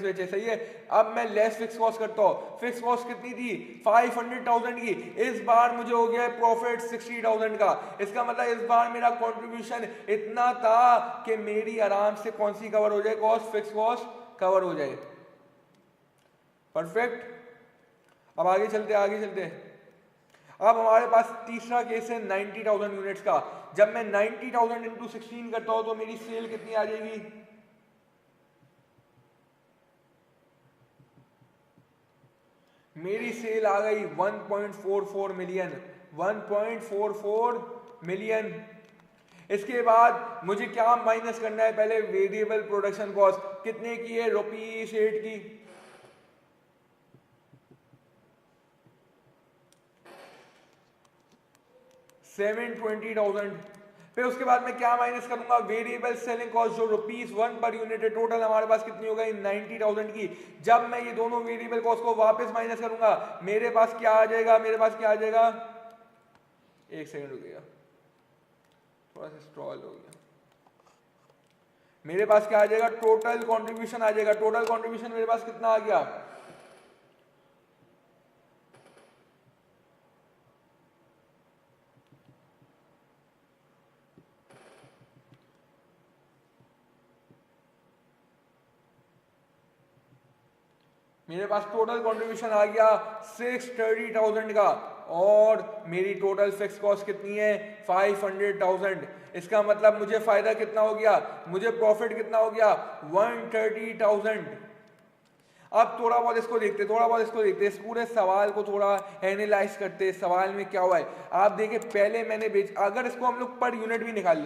बेचे, सही है। अब मैं लेस फिक्स कॉस्ट करता हूँ। फिक्स कॉस्ट कितनी थी 500,000 की, इस बार मुझे हो गया प्रॉफिट 60,000 का। इसका मतलब इस बार मेरा कंट्रीब्यूशन इतना था कि मेरी आराम से कौन सी कवर हो जाए, कॉस्ट, फिक्स कॉस्ट कवर हो जाए। परफेक्ट। अब आगे चलते। अब हमारे पास तीसरा केस है 90,000 यूनिट्स का। जब मैं 90,000 इंटू 16 करता हूं तो मेरी सेल कितनी आ जाएगी, मेरी सेल आ गई 1.44 मिलियन, 1.44 मिलियन। इसके बाद मुझे क्या माइनस करना है, पहले वेरिएबल प्रोडक्शन कॉस्ट कितने की है, ₹8 की। $720,000। फिर उसके बाद मैं क्या माइनस करूंगा, वेरिएबल सेलिंग कॉस्ट जो ₹1 पर यूनिट है। टोटल हमारे पास कितनी हो गई 90,000 की। जब मैं ये दोनों वेरिएबल कॉस्ट को वापस माइनस करूंगा मेरे पास क्या आ जाएगा, एक सेकंड रुकिएगा, थोड़ा सा स्क्रॉल हो गया। मेरे पास क्या आ जाएगा, टोटल कंट्रीब्यूशन आ जाएगा। टोटल कंट्रीब्यूशन मेरे पास कितना आ गया, मेरे पास टोटल कंट्रीब्यूशन आ गया 630,000 का, और मेरी टोटल फिक्स कॉस्ट कितनी है 500,000। इसका मतलब मुझे फायदा कितना हो गया, मुझे प्रॉफिट कितना हो गया 130,000। अब थोड़ा बहुत इसको देखते, इस पूरे सवाल को थोड़ा एनालाइज करते। सवाल में क्या हुआ है आप देखिए, पहले मैंने अगर इसको हम लोग पर यूनिट भी निकाल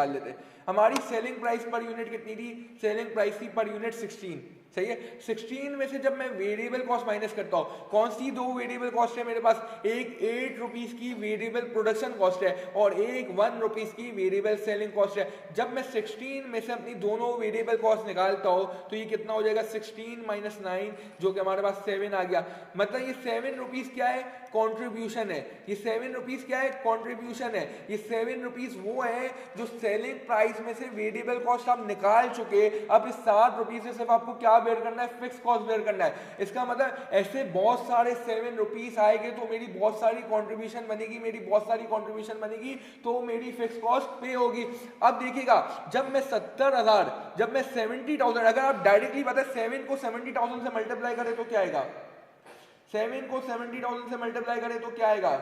लेते, हमारी सेलिंग प्राइस पर यूनिट कितनी थी, सेलिंग प्राइस थी पर यूनिट 16, सही है। 16 में से जब मैं वेरिएबल कॉस्ट माइनस करता हूं, कौन सी दो वेरिएबल कॉस्ट है मेरे पास, एक 8 रुपीज की वेरिएबल प्रोडक्शन कॉस्ट है और एक 1 रुपीज की वेरिएबल सेलिंग कॉस्ट है। जब मैं 16 में से अपनी दोनों वेरिएबल कॉस्ट निकालता हूं तो ये कितना हो जाएगा 16 माइनस 9, जो कि हमारे पास 7 आ गया। मतलब ये 7 रुपीज क्या है, कॉन्ट्रीब्यूशन है। ये 7 रुपीज क्या है, कॉन्ट्रीब्यूशन है। ये 7 रुपीज वो है जो सेलिंग प्राइस में से वेरिएबल कॉस्ट आप निकाल चुके। अब इस 7 रुपीज से सिर्फ आपको क्या बेयर करना है, फिक्स कॉस्ट बेयर करना है। इसका मतलब ऐसे बहुत सारे 7 रुपीज आएंगे तो मेरी बहुत सारी कंट्रीब्यूशन बनेगी, तो मेरी फिक्स कॉस्ट पे होगी। अब देखिएगा, जब मैं 70,000 अगर आप डायरेक्टली पता है 7 को 70,000 से मल्टीप्लाई करें तो क्या आएगा, 7 को 70,000 से मल्टीप्लाई करें तो क्या आएगा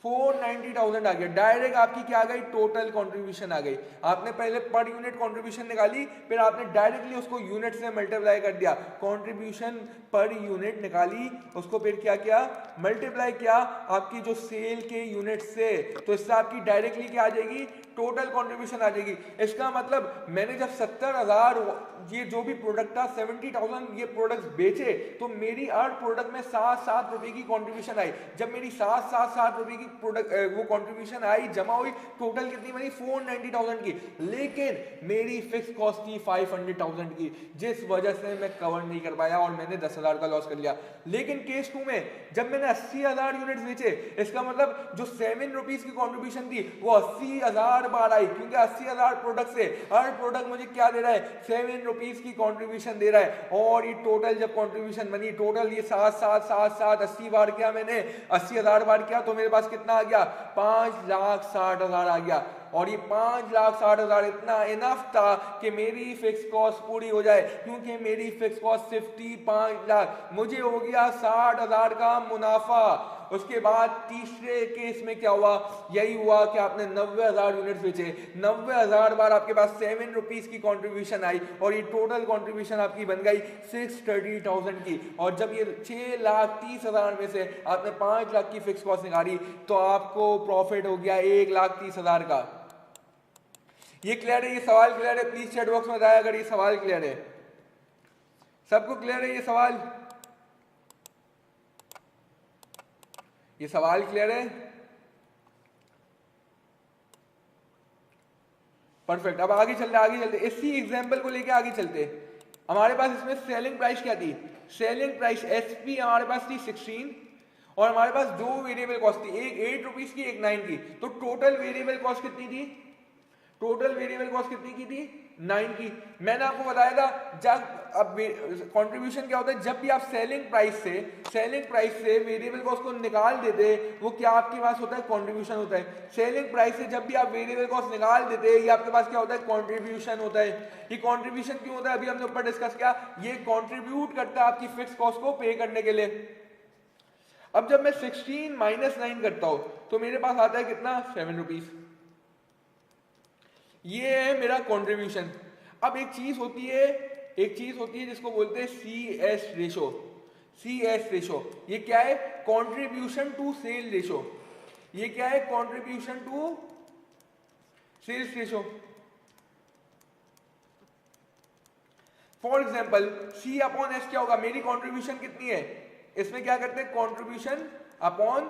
490,000 आ गया। डायरेक्ट आपकी क्या आ गई, टोटल कंट्रीब्यूशन आ गई। आपने पहले पर यूनिट कंट्रीब्यूशन निकाली, फिर आपने डायरेक्टली उसको यूनिट से मल्टीप्लाई कर दिया। कंट्रीब्यूशन पर यूनिट निकाली, उसको फिर क्या किया, मल्टीप्लाई किया आपकी जो सेल के यूनिट से, तो इससे आपकी डायरेक्टली क्या आ जाएगी, टोटल कंट्रीब्यूशन आ जाएगी। इसका मतलब मैंने जब 70,000 ये जो भी प्रोडक्ट था 70,000 ये प्रोडक्ट्स बेचे, तो मेरी हर प्रोडक्ट में 7 रुपए की कंट्रीब्यूशन आई। जब मेरी 7 रुपए की प्रोडक्ट वो कंट्रीब्यूशन आई, जमा हुई, टोटल कितनी बनी 490,000 की। लेकिन मेरी फिक्स कॉस्ट थी 500,000 की, जिस वजह से मैं कवर नहीं कर पाया और मैंने 10,000 का लॉस कर लिया। लेकिन केस 2 में जब मैंने 80,000 यूनिट्स बेचे, इसका मतलब जो 7 रुपीज की कंट्रीब्यूशन थी वो 80,000 बार आई, क्योंकि 80,000 प्रोडक्ट से हर प्रोडक्ट मुझे क्या दे रहा है, 7 रुपीज की कंट्रीब्यूशन दे रहा है। और ये टोटल जब कंट्रीब्यूशन बनी, टोटल ये 80 बार किया मैंने, 80,000 बार किया, तो मेरे पास कितना आ गया 5,60,000 आ गया। और ये 5,60,000 इतना इनफ था कि मेरी फिक्स कॉस्ट पूरी हो जाए, क्योंकि मेरी फिक्स कॉस्ट सिर्फ थी 5 लाख। मुझे हो गया 60,000 का मुनाफा। उसके बाद तीसरे केस में क्या हुआ, यही हुआ कि आपने 90,000 यूनिट्स बेचे, 90,000 बार आपके पास 7 रुपीज की कंट्रीब्यूशन आई और ये टोटल कंट्रीब्यूशन आपकी बन गई 630,000 की। और जब ये 6,30,000 में से आपने 5 लाख की फिक्स कॉस्ट निकाली तो आपको प्रॉफिट हो गया 1,30,000 का। ये क्लियर है, ये सवाल क्लियर है? प्लीज चैट बॉक्स में बताया अगर ये सवाल क्लियर है। सबको क्लियर है ये सवाल? ये सवाल क्लियर है? परफेक्ट। अब आगे चलते इसी एग्जांपल को लेके आगे चलते। हमारे पास इसमें सेलिंग प्राइस क्या थी, सेलिंग प्राइस एसपी हमारे पास थी 16 और हमारे पास दो वेरिएबल कॉस्ट थी, एक 8 रुपीज की, एक 9 की, तो टोटल वेरिएबल कॉस्ट कितनी थी? टोटल वेरिएबल कॉस्ट कितनी की थी? 9 की। मैंने आपको बताया था जब अब कंट्रीब्यूशन क्या होता है, जब भी आप सेलिंग प्राइस से वेरिएबल कॉस्ट को निकाल देते, वो क्या आपके पास होता है? कंट्रीब्यूशन होता है। सेलिंग प्राइस से जब भी आप वेरिएबल कॉस्ट निकाल देते, ये आपके पास क्या होता है? कंट्रीब्यूशन होता है। ये कंट्रीब्यूशन क्यों होता है? अभी हमने ऊपर डिस्कस किया, ये कंट्रीब्यूट करता है आपकी फिक्स कॉस्ट को पे करने के लिए। अब जब मैं 16 माइनस 9 करता हूं तो मेरे पास आता है कितना? 7 रुपीज। ये है मेरा कंट्रीब्यूशन। अब एक चीज होती है जिसको बोलते हैं CS रेशो। ये क्या है? Contribution to sale ratio. ये क्या है? Contribution to sales ratio. For example C upon S क्या होगा? मेरी कंट्रीब्यूशन कितनी है? इसमें क्या करते हैं? Contribution upon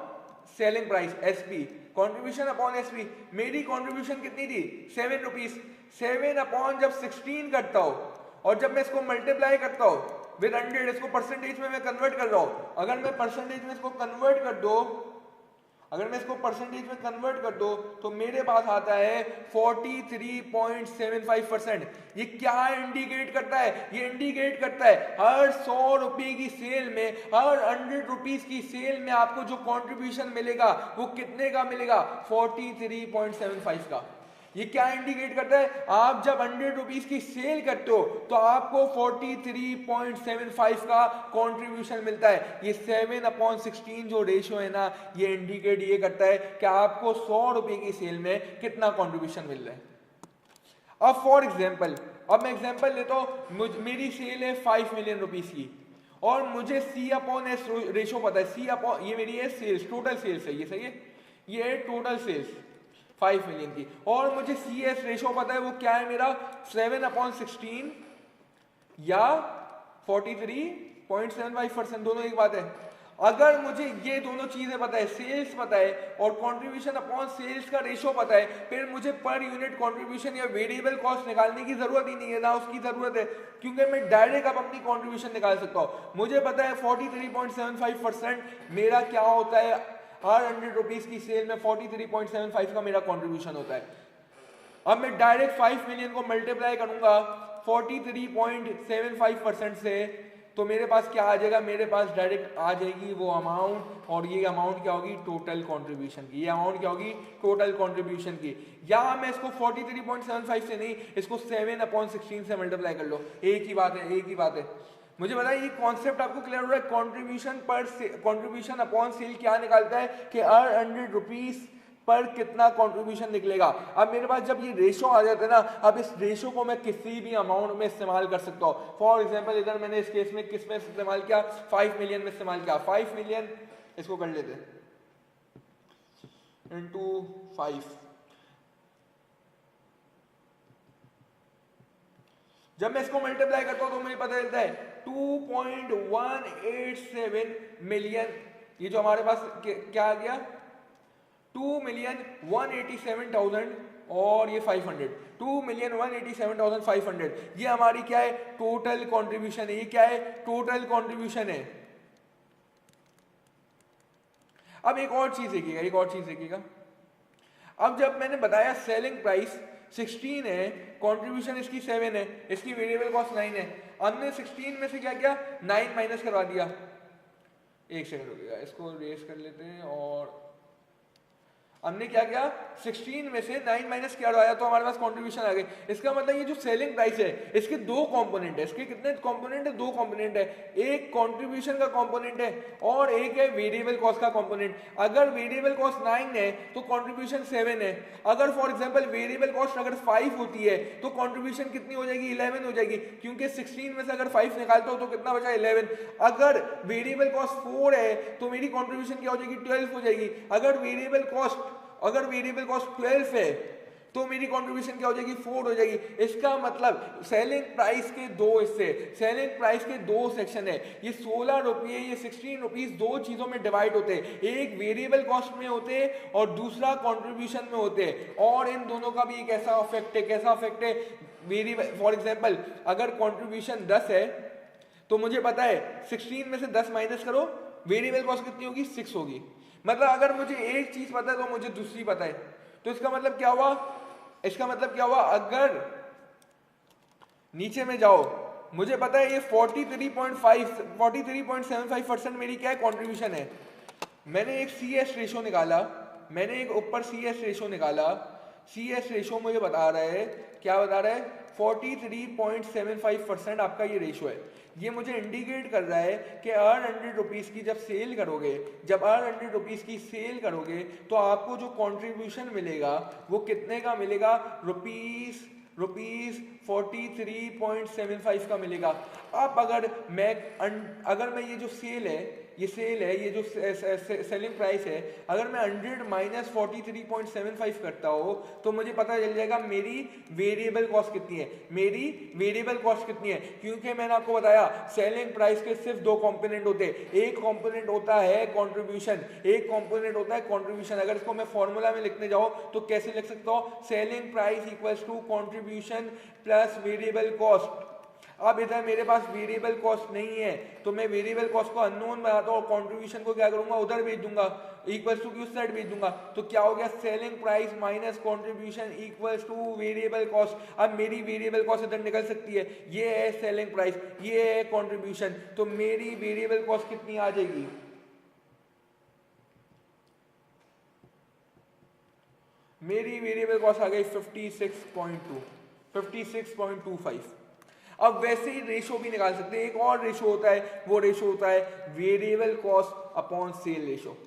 selling price SP, contribution upon SP। मेरी कंट्रीब्यूशन कितनी थी? 7 रुपीज। 7 अपॉन जब 16 करता हूं और जब मैं इसको मल्टीप्लाई करता हूं विद 100, इसको परसेंटेज में मैं कन्वर्ट कर रहा हूं। अगर मैं परसेंटेज में इसको कन्वर्ट कर दो तो मेरे पास आता है 43.75%। ये क्या इंडिकेट करता है? ये इंडिकेट करता है हर 100 रुपए की सेल में, हर 100 रुपीज की सेल में आपको जो कंट्रीब्यूशन मिलेगा वो कितने का मिलेगा? 43.75 का। ये क्या इंडिकेट करता है? आप जब 100 रुपीज की सेल करते हो तो आपको 43.75 का कंट्रीब्यूशन मिलता है। ये 7 अपॉन 16 जो रेशियो है ना, ये इंडिकेट ये करता है कि आपको 100 रुपए की सेल में कितना कंट्रीब्यूशन मिल रहा है। अब फॉर एग्जाम्पल, अब मैं एग्जाम्पल लेता हूं, मेरी सेल है 5 मिलियन रुपीज की और मुझे C अपॉन S रेशियो पता है। C अपॉन, ये मेरी है सेल्स, टोटल सेल्स है, ये सही है, ये है टोटल सेल्स 5 मिलियन की, और मुझे CS रेशो पता है, वो क्या है मेरा? 7 अपॉन 16 या 43.75%, दोनों एक बात है। अगर मुझे ये दोनों चीजें पता है, सेल्स पता है और कंट्रीब्यूशन अपॉन सेल्स का रेशो पता है, फिर मुझे पर यूनिट कंट्रीब्यूशन या वेरिएबल कॉस्ट निकालने की जरूरत ही नहीं है, ना उसकी जरूरत है, क्योंकि मैं डायरेक्ट अब अपनी कंट्रीब्यूशन निकाल सकता हूं। मुझे पता है 43.75% मेरा क्या होता है, हर 100 रुपीज की सेल में 43.75 का मेरा कंट्रीब्यूशन होता है। अब मैं डायरेक्ट 5 मिलियन को मल्टीप्लाई करूंगा 43.75% से, तो मेरे पास क्या आ जाएगा? मेरे पास डायरेक्ट आ जाएगी वो अमाउंट, और ये अमाउंट क्या होगी? टोटल कंट्रीब्यूशन की। ये अमाउंट क्या होगी? टोटल कंट्रीब्यूशन की। या मैं इसको 43.75 से नहीं, इसको 7 अपॉन 16 से मल्टीप्लाई कर लो, एक ही बात है। मुझे बताइए, ये कॉन्सेप्ट आपको क्लियर हो रहा है? कंट्रीब्यूशन अपॉन सेल क्या निकालता है कि हर 100 रुपीज पर कितना कंट्रीब्यूशन निकलेगा। अब मेरे पास जब ये रेशो आ जाता है ना, अब इस रेशो को मैं किसी भी अमाउंट में इस्तेमाल कर सकता हूँ। फॉर एग्जांपल इधर मैंने इस केस में किस में इस्तेमाल किया? 5 मिलियन में इस्तेमाल किया। 5 मिलियन इसको कर लेते इंटू 5, जब मैं इसको मल्टीप्लाई करता हूं तो मुझे पता चलता है 2.187 मिलियन। ये जो हमारे पास क्या आ गया? 2,187,000 और ये 500, 2,187,500। ये हमारी क्या है? टोटल कंट्रीब्यूशन है। ये क्या है? टोटल कंट्रीब्यूशन है। अब एक और चीज देखिएगा, अब जब मैंने बताया सेलिंग प्राइस 16 है, कंट्रीब्यूशन इसकी 7 है, इसकी वेरिएबल कॉस्ट 9 है, हमने 16 में से क्या किया? 9 माइनस करवा दिया। एक सेकंड रुकिएगा, इसको रेस कर लेते हैं, और हमने क्या किया? 16 में से 9 माइनस किया तो हमारे पास कंट्रीब्यूशन आ गए। इसका मतलब ये जो सेलिंग प्राइस है, इसके दो कंपोनेंट है। इसके कितने कंपोनेंट है? दो कंपोनेंट है। एक कंट्रीब्यूशन का कंपोनेंट है और एक है वेरिएबल कॉस्ट का कंपोनेंट। अगर वेरिएबल कॉस्ट 9 है तो कंट्रीब्यूशन 7 है। अगर फॉर एग्जांपल वेरिएबल कॉस्ट अगर 5 होती है तो कंट्रीब्यूशन कितनी हो जाएगी? 11 हो जाएगी, क्योंकि 16 में से अगर 5 निकालता हूं तो कितना बचा? 11। अगर वेरिएबल कॉस्ट 4 है तो मेरी कंट्रीब्यूशन क्या हो जाएगी? 12 हो जाएगी। अगर वेरिएबल कॉस्ट 12 है तो मेरी कंट्रीब्यूशन क्या हो जाएगी? 4 हो जाएगी। इसका मतलब सेलिंग प्राइस के दो हिस्से, सेलिंग प्राइस के दो सेक्शन है। ये 16 रुपये, ये 16 रुपीज दो चीजों में डिवाइड होते हैं, एक वेरिएबल कॉस्ट में होते हैं और दूसरा कंट्रीब्यूशन में होते हैं। और इन दोनों का भी एक ऐसा अफेक्ट है, कैसा अफेक्ट है? वेरिएबल, फॉर एग्जांपल अगर कंट्रीब्यूशन 10 है तो मुझे पता है 16 में से 10 माइनस करो वेरिएबल कॉस्ट कितनी होगी 6 होगी। मतलब अगर मुझे एक चीज पता है तो मुझे दूसरी पता है, तो इसका मतलब क्या हुआ, इसका मतलब क्या हुआ, अगर नीचे में जाओ मुझे पता है ये 43.75% मेरी क्या है कंट्रीब्यूशन है। मैंने एक सी एस रेशो निकाला, मैंने एक ऊपर सी एस रेशो निकाला, सी एस रेशो मुझे बता रहा है, क्या बता रहा है, 43.75% आपका ये रेशो है। ये मुझे इंडिकेट कर रहा है कि अर्न 100 रुपीज़ की जब सेल करोगे, जब अर्न 100 रुपीज़ की सेल करोगे तो आपको जो कंट्रीब्यूशन मिलेगा वो कितने का मिलेगा, रुपीज़ 43.75 का मिलेगा। अब अगर मैं ये जो सेल है, ये जो सेलिंग प्राइस है, अगर मैं 100 माइनस 43.75 करता हो तो मुझे पता चल जाएगा मेरी वेरिएबल कॉस्ट कितनी है, मेरी वेरिएबल कॉस्ट कितनी है। क्योंकि मैंने आपको बताया सेलिंग प्राइस के सिर्फ दो कंपोनेंट होते हैं, एक कंपोनेंट होता है कंट्रीब्यूशन, एक कंपोनेंट होता है कंट्रीब्यूशन। अगर इसको मैं फॉर्मूला में लिखने जाऊं तो कैसे लिख सकता हूं, selling price equals to contribution plus variable cost. अब इधर मेरे पास वेरिएबल कॉस्ट नहीं है तो मैं वेरिएबल कॉस्ट को अननोन बनाता हूं और कंट्रीब्यूशन को क्या करूंगा, उधर भेज दूंगा, इक्वल्स टू की उस साइड भेज दूंगा। तो क्या हो गया, selling price minus contribution equals two variable cost. अब मेरी वेरिएबल कॉस्ट इधर निकल सकती है, ये है सेलिंग प्राइस, ये है कंट्रीब्यूशन, तो मेरी वेरिएबल कॉस्ट कितनी आ जाएगी, मेरी वेरिएबल कॉस्ट आ गई 56.25। अब वैसे ही रेशो भी निकाल सकते हैं, एक और रेशो होता है, वो रेशो होता है variable cost upon sale ratio.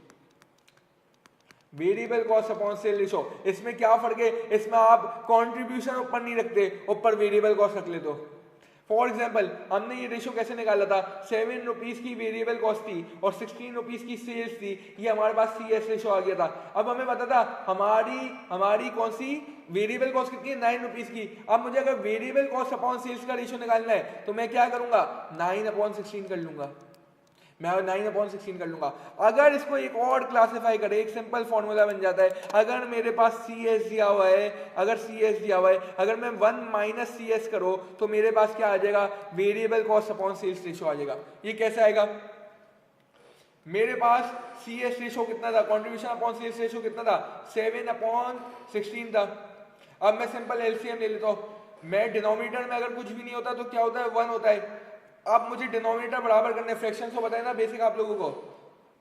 Variable cost upon sale ratio, इसमें क्या फर्क है, इसमें आप कंट्रीब्यूशन ऊपर नहीं रखते, ऊपर वेरिएबल कॉस्ट रख लेते हो। फॉर एग्जाम्पल हमने ये रेशो कैसे निकाला था, 7 रुपीज की वेरिएबल कॉस्ट थी और 16 रुपीज की सेल्स थी, ये हमारे पास सी एस रेशो आ गया था। अब हमें पता था हमारी कौन सी वेरिएबल कॉस्ट कितनी है, 9 रुपीज की। अब मुझे अगर वेरिएबल कॉस्ट अपॉन सेल्स का रेशो निकालना है तो मैं क्या करूंगा, 9/16 कर लूंगा, मैं 9/16 कर लूंगा। अगर इसको एक और क्लासिफाई करें, एक सिंपल फॉर्मूला बन जाता है, अगर मेरे पास सी एस दिया हुआ है, अगर मैं 1 माइनस सी एस करो तो मेरे पास क्या आ जाएगा, variable cost upon sales ratio आ जाएगा। ये कैसे आएगा, मेरे पास सी एस रेशो कितना था, कॉन्ट्रीब्यूशन अपॉन सेल्स रेशो कितना था, 7/16 था। अब मैं सिंपल एलसीएम ले लेता हूं, मैं डिनोमिनेटर में अगर कुछ भी नहीं होता तो क्या होता है, 1 होता है। अब मुझे डिनोमिनेटर बराबर करने, फ्रैक्शन को बताया ना बेसिक आप लोगों को।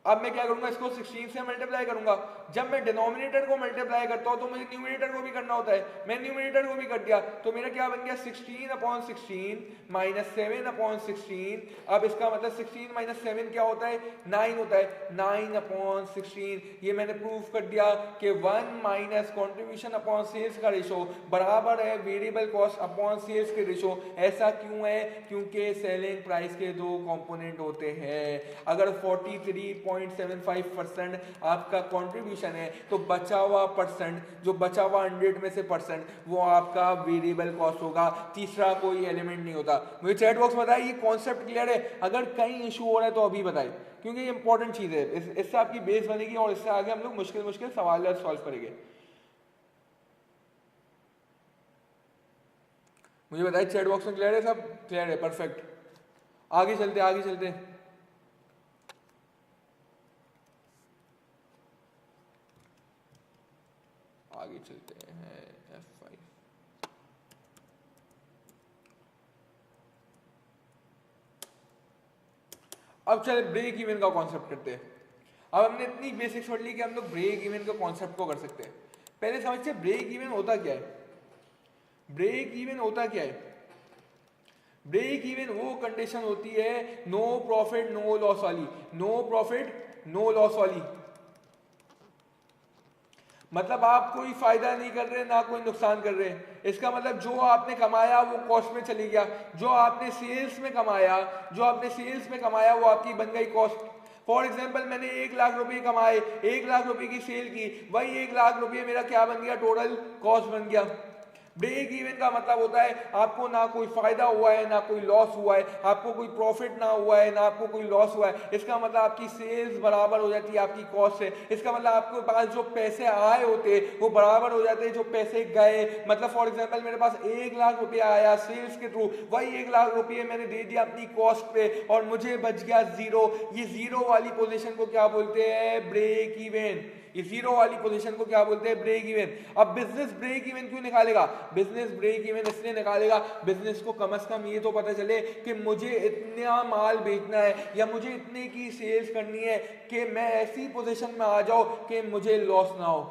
अब मैं क्या करूंगा, इसको 16 से मल्टीप्लाई करूंगा। जब मैं डिनोमिनेटर को मल्टीप्लाई करता हूं तो मुझे न्यूमरेटर को भी करना होता है, मैं न्यूमरेटर को भी कर दिया तो मेरा क्या बन गया, 16/16 माइनस 7/16। अब इसका मतलब 16 माइनस 7 क्या होता है, 9 होता है, 9/16। ये मैंने प्रूव कर दिया कि 1 माइनस कॉन्ट्रीब्यूशन अपॉन सेल्स का रेशो बराबर है वेरिएबल कॉस्ट अपॉन सेल्स के रेशो। ऐसा क्यों है, क्योंकि सेलिंग प्राइस के दो कंपोनेंट होते हैं। अगर 43.75% आपका कंट्रीब्यूशन है तो बचा हुआ परसेंट, जो बचा हुआ 100 में से परसेंट, वो आपका वेरिएबल कॉस्ट होगा, तीसरा कोई एलिमेंट नहीं होता। मुझे चैट बॉक्स में बताइए ये कॉन्सेप्ट क्लियर है, अगर कहीं इशू हो रहा है तो अभी बताइए, क्योंकि ये इंपॉर्टेंट चीज है, इससे आपकी बेस बनेगी और इससे आगे हम लोग मुश्किल सवाल सॉल्व करेंगे। मुझे बताइए चैट बॉक्स में क्लियर है, सब क्लियर है, परफेक्ट। आगे चलते आगे चलते हैं F5। अब चले ब्रेक इवन का कॉन्सेप्ट करते हैं। अब हमने इतनी बेसिक्स पढ़ ली कि हम लोग ब्रेक इवन के कॉन्सेप्ट को कर सकते हैं। पहले समझते ब्रेक इवन होता क्या है। ब्रेक इवन होता क्या है, ब्रेक इवन वो कंडीशन होती है नो प्रॉफिट नो लॉस वाली, नो प्रॉफिट नो लॉस वाली। मतलब आप कोई फायदा नहीं कर रहे ना कोई नुकसान कर रहे हैं। इसका मतलब जो आपने कमाया वो कॉस्ट में चली गया, जो आपने सेल्स में कमाया वो आपकी बन गई कॉस्ट। फॉर एग्जाम्पल मैंने 1 लाख रुपए कमाए, 1 लाख रुपए की सेल की, वही 1 लाख रुपए मेरा क्या बन गया, टोटल कॉस्ट बन गया। ब्रेक इवन का मतलब होता है आपको ना कोई फायदा हुआ है ना कोई लॉस हुआ है, आपको कोई प्रॉफिट ना हुआ है ना आपको कोई लॉस हुआ है। इसका मतलब आपकी सेल्स बराबर हो जाती है आपकी कॉस्ट से। इसका मतलब आपके पास जो पैसे आए होते वो बराबर हो जाते हैं जो पैसे गए। मतलब फॉर एग्जांपल मेरे पास 1 लाख रुपया आया सेल्स के थ्रू, वही 1 लाख रुपये मैंने दे दिया अपनी कॉस्ट पे और मुझे बच गया जीरो। ये जीरो वाली पोजीशन को क्या बोलते हैं? Break even. ये जीरो वाली पोजीशन को क्या बोलते हैं? Break even. अब बिजनेस ब्रेक इवन क्यों निकालेगा? बिजनेस ब्रेक इवन इसलिए निकालेगा, बिजनेस को कम से कम ये तो पता चले कि मुझे इतना माल बेचना है या मुझे इतने की सेल्स करनी है कि मैं ऐसी पोजीशन में आ जाऊं कि मुझे लॉस ना हो।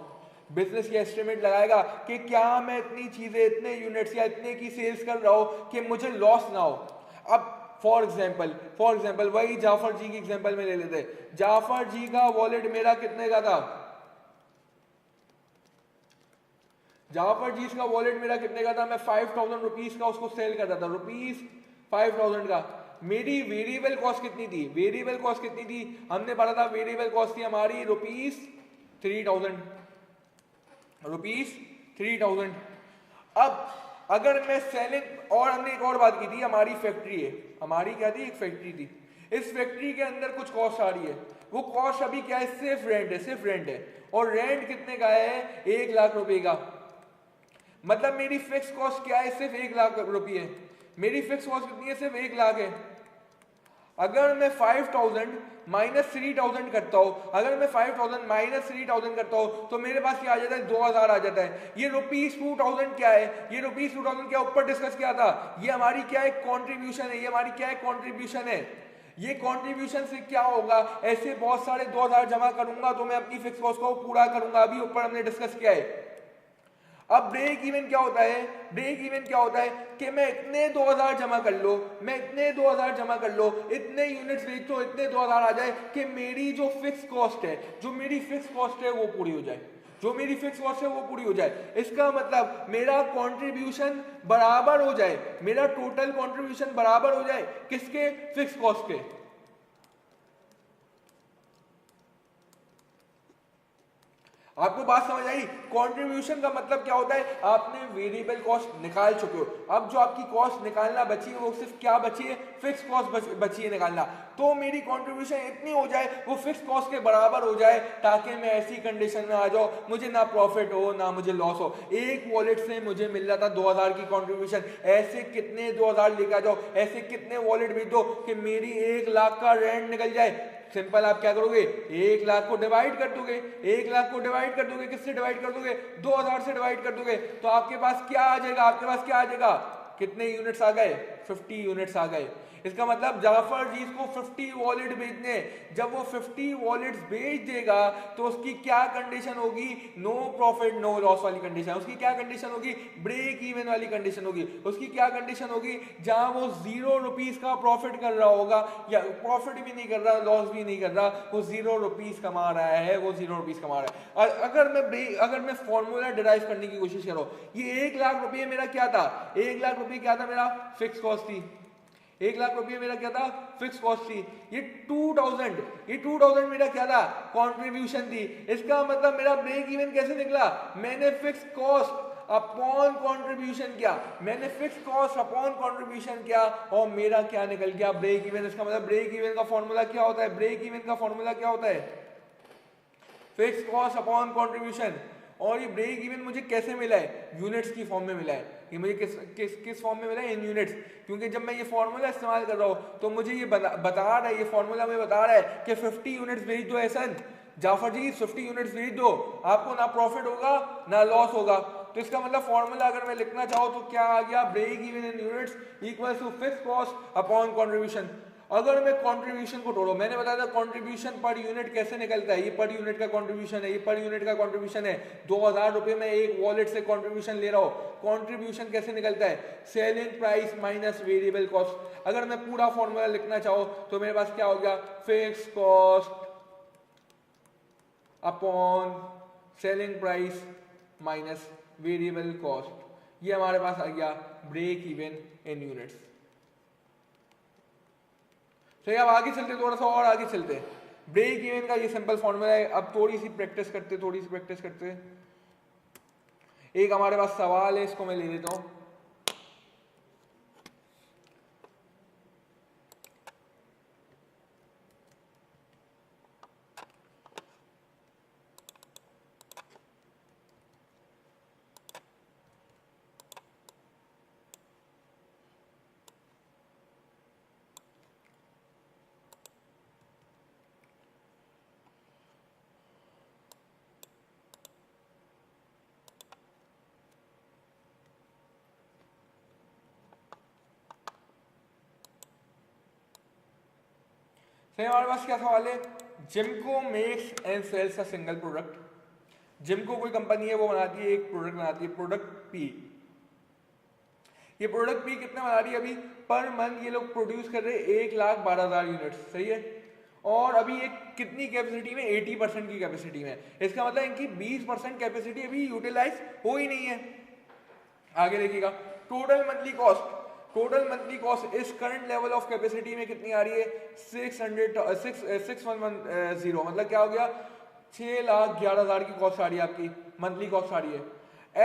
बिजनेस की एस्टिमेट लगाएगा कि क्या मैं इतनी चीजें इतने यूनिट्स या इतने की सेल्स कर रहा हूं कि मुझे लॉस ना हो। अब फॉर एग्जाम्पल वही जाफर जी की एग्जाम्पल में ले लेते। जाफर जी का वॉलेट मेरा कितने का था? जाफर जी का वॉलेट मेरा कितने का था? मैं 5000 रुपीज का उसको सेल कर रहा था, रुपीज 5000 का। मेरी वेरिएबल कॉस्ट कितनी थी? वेरिएबल कॉस्ट कितनी थी? हमने पढ़ा था वेरिएबल कॉस्ट थी हमारी रुपीज 3000, रुपीज 3000। अब अगर मैं सेलिंग, और हमने एक और बात की थी, हमारी फैक्ट्री है, हमारी क्या थी? एक फैक्ट्री थी। इस फैक्ट्री के अंदर कुछ कॉस्ट आ रही है, वो कॉस्ट अभी क्या है? सिर्फ रेंट है, सिर्फ रेंट है। और रेंट कितने का है? 1 लाख रुपए का। मतलब मेरी फिक्स कॉस्ट क्या है? सिर्फ 1 लाख रुपये। मेरी फिक्स कॉस्ट कितनी है? सिर्फ 1 लाख है। अगर मैं 5000 माइनस 3000 करता हूं, अगर मैं 5000 माइनस 3000 करता हूं तो मेरे पास क्या आ जाता है? 2000 आ जाता है। ये रुपीज 2000 क्या है? ये रुपीज 2000 क्या ऊपर डिस्कस किया था? ये हमारी क्या है? कॉन्ट्रीब्यूशन है। ये हमारी क्या है? कॉन्ट्रीब्यूशन है। ये कॉन्ट्रीब्यूशन से क्या होगा? ऐसे बहुत सारे 2000 जमा करूंगा तो मैं अपनी फिक्स कॉस्ट को पूरा करूंगा। अभी ऊपर हमने डिस्कस किया है। अब ब्रेक इवन क्या होता है? ब्रेक इवन क्या होता है कि मैं इतने 2000 जमा कर लो, मैं इतने 2000 जमा कर लो, इतने यूनिट्स बेच दो, इतने 2000 आ जाए कि मेरी जो फिक्स कॉस्ट है, जो मेरी फिक्स कॉस्ट है वो पूरी हो जाए, जो मेरी फिक्स कॉस्ट है वो पूरी हो जाए। इसका मतलब मेरा कंट्रीब्यूशन बराबर हो जाए, मेरा टोटल कंट्रीब्यूशन बराबर हो जाए किसके? फिक्स कॉस्ट के। आपको बात समझ आई? कंट्रीब्यूशन का मतलब क्या होता है? आपने वेरिएबल कॉस्ट निकाल चुके हो, अब जो आपकी कॉस्ट निकालना बची है वो सिर्फ क्या बची है? फिक्स कॉस्ट बची है निकालना। तो मेरी कंट्रीब्यूशन इतनी हो जाए, वो फिक्स कॉस्ट के बराबर हो जाए, ताकि मैं ऐसी कंडीशन में आ जाऊं मुझे ना प्रॉफिट हो ना मुझे लॉस हो। एक वॉलेट से मुझे मिल रहा था 2000 की कंट्रीब्यूशन, ऐसे कितने 2000 लेकर जाओ, ऐसे कितने वॉलेट भेज दो कि मेरी 1 लाख का रेंट निकल जाए। सिंपल, आप क्या करोगे? 1 लाख को डिवाइड कर दोगे, 1 लाख को डिवाइड कर दोगे, किससे डिवाइड कर दोगे? 2000 से डिवाइड कर दोगे। तो आपके पास क्या आ जाएगा? आपके पास क्या आ जाएगा? कितने यूनिट्स आ गए? 50 यूनिट्स आ गए। इसका मतलब जाफर जी को 50 वॉलेट बेचने, जब वो 50 वॉलेट्स बेच देगा तो उसकी क्या कंडीशन होगी? नो प्रॉफिट नो लॉस वाली कंडीशन। उसकी क्या कंडीशन होगी? ब्रेक इवन वाली कंडीशन होगी। उसकी क्या कंडीशन होगी? जहां वो 0 रुपीज का प्रॉफिट कर रहा होगा, या प्रॉफिट भी नहीं कर रहा, लॉस भी नहीं कर रहा, वो 0 रुपीज कमा रहा है, वो 0 रुपीज कमा रहा है। और अगर मैं फॉर्मूला डिराइव करने की कोशिश करो, ये 1 लाख रुपये मेरा क्या था? 1 लाख रुपये क्या था? मेरा फिक्स कॉस्ट थी। 1 लाख रुपये मेरा क्या था? फिक्स कॉस्ट थी। ये 2000 मेरा क्या था? कंट्रीब्यूशन थी। इसका मतलब मेरा ब्रेक इवन कैसे निकला? मैंने फिक्स कॉस्ट अपॉन कंट्रीब्यूशन किया, मैंने फिक्स कॉस्ट अपॉन कंट्रीब्यूशन किया और मेरा क्या निकल गया? Break even. इसका मतलब ब्रेक इवन का फॉर्मूला क्या होता है? ब्रेक इवन का फॉर्मूला क्या होता है? Fix cost upon contribution. और ये ब्रेक इवन मुझे कैसे मिला है? यूनिट्स की फॉर्म में मिला है। ये मुझे किस फॉर्म में मिला है? इन यूनिट्स। क्योंकि जब मैं ये फॉर्मूला इस्तेमाल कर रहा हूँ तो मुझे ये बता रहा है, ये फॉर्मूला में बता रहा है कि 50 यूनिट्स भेज दो एहसन, जाफर जी 50 यूनिट्स भेज दो, आपको ना प्रॉफिट होगा ना लॉस होगा। तो इसका मतलब फॉर्मूला अगर मैं लिखना चाहूँ तो क्या आ गया? Break even in units equal to fix cost upon contribution. अगर मैं कंट्रीब्यूशन को तोड़ो, मैंने बताया था कंट्रीब्यूशन पर यूनिट कैसे निकलता है, ये पर यूनिट का कंट्रीब्यूशन है, ये पर यूनिट का कंट्रीब्यूशन है। 2000 रुपए में एक वॉलेट से कंट्रीब्यूशन ले रहा हूं, कंट्रीब्यूशन कैसे निकलता है? Selling price minus variable cost. अगर मैं पूरा फॉर्मूला लिखना चाहूं तो मेरे पास क्या हो गया? Fix cost upon selling price minus variable cost. ये हमारे पास आ गया ब्रेक इवन इन यूनिट्स। तो अब आगे चलते, थोड़ा सा और आगे चलते हैं। ब्रेक इवन का ये सिंपल फॉर्मूला है। अब थोड़ी सी प्रैक्टिस करते। एक हमारे पास सवाल है, इसको मैं ले लेता हूं। हमारे पास क्या सवाल है, Jimco makes and sells a single product. Jimco कोई कंपनी है, वो बनाती है एक प्रोडक्ट, बनाती है प्रोडक्ट पी। ये प्रोडक्ट पी कितना बना रही है अभी पर मंथ, ये लोग प्रोड्यूस कर रहे हैं 1,12,000 यूनिट, सही है। और अभी एक कितनी कैपेसिटी में, 80% की कैपेसिटी में। इसका मतलब इनकी 20% कैपेसिटी अभी यूटिलाइज हो ही नहीं है। आगे देखिएगा, total monthly cost, total monthly cost इस करंट लेवल ऑफ कैपेसिटी में कितनी आ रही है, 6,110। मतलब क्या हो गया, 6,11,000 की कॉस्ट आ रही है, आपकी मंथली कॉस्ट आ रही है।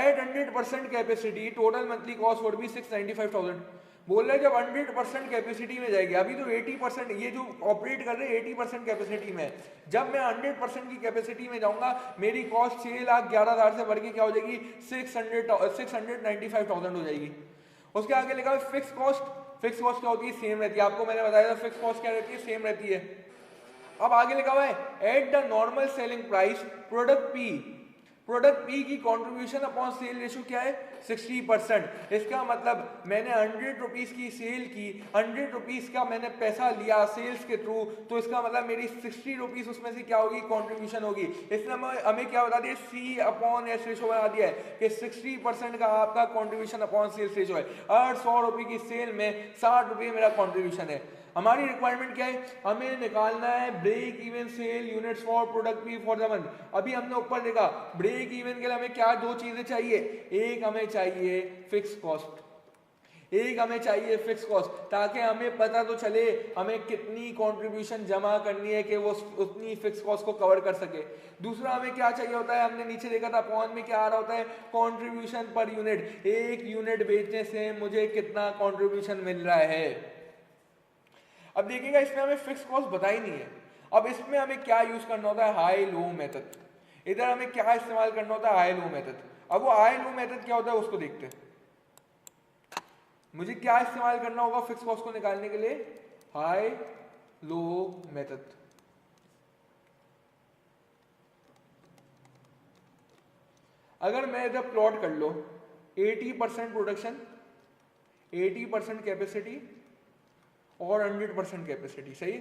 At 100% capacity total monthly cost would be 695,000। बोल रहे जब 100% कैपेसिटी में जाएगी, अभी तो 80%, ये जो ऑपरेट कर रहे हैं 80% कैपेसिटी में, जब मैं 100% की कैपेसिटी में जाऊंगा मेरी कॉस्ट 6,11,000 से बढ़ के क्या हो जाएगी, 695,000 हो जाएगी। उसके आगे लिखा है फिक्स कॉस्ट। फिक्स कॉस्ट क्या होती है, सेम रहती है, आपको मैंने बताया था फिक्स कॉस्ट क्या रहती है, सेम रहती है। अब आगे लिखा हुआ है at the normal selling price product P, product P की कॉन्ट्रीब्यूशन अपॉन सेल रेशियो क्या है, 60%। इसका मतलब मैंने 100 रुपीज की सेल की, 100 रुपीज का मैंने पैसा लिया सेल्स के थ्रू, तो इसका मतलब मेरी 60 रुपीज उसमें से क्या होगी, कॉन्ट्रीब्यूशन होगी। इसने हमें क्या बता दिया, सी अपॉन एस रेशियो बना दिया है कि 60% का आपका कॉन्ट्रीब्यूशन अपॉन सेल्स रेशियो है। और 100 रुपये की सेल में 60 रुपये मेरा कॉन्ट्रीब्यूशन है। हमारी रिक्वायरमेंट क्या है, हमें निकालना है break even sale units for product P for the month. अभी हमने ऊपर देखा ब्रेक इवन के लिए हमें क्या दो चीजें चाहिए, एक हमें चाहिए फिक्स कॉस्ट, एक हमें चाहिए फिक्स कॉस्ट, ताकि हमें पता तो चले हमें कितनी कंट्रीब्यूशन जमा करनी है कि वो उतनी फिक्स कॉस्ट को कवर कर सके। दूसरा हमें क्या चाहिए होता है, हमने नीचे देखा था पॉइंट में क्या आ रहा होता है, कंट्रीब्यूशन पर यूनिट, एक यूनिट बेचने से मुझे कितना कंट्रीब्यूशन मिल रहा है। अब देखिएगा इसमें हमें फिक्स कॉस्ट बताई नहीं है। अब इसमें हमें क्या यूज करना होता है, हाई लो मेथड। इधर हमें क्या इस्तेमाल करना होता है, हाई लो मेथड। अब वो हाई लो मेथड क्या होता है उसको देखते हैं। मुझे क्या इस्तेमाल करना होगा फिक्स कॉस्ट को निकालने के लिए, हाई लो मेथड। अगर मैं इधर प्लॉट कर लो 80% प्रोडक्शन, 80% कैपेसिटी और 100% कैपेसिटी, सही,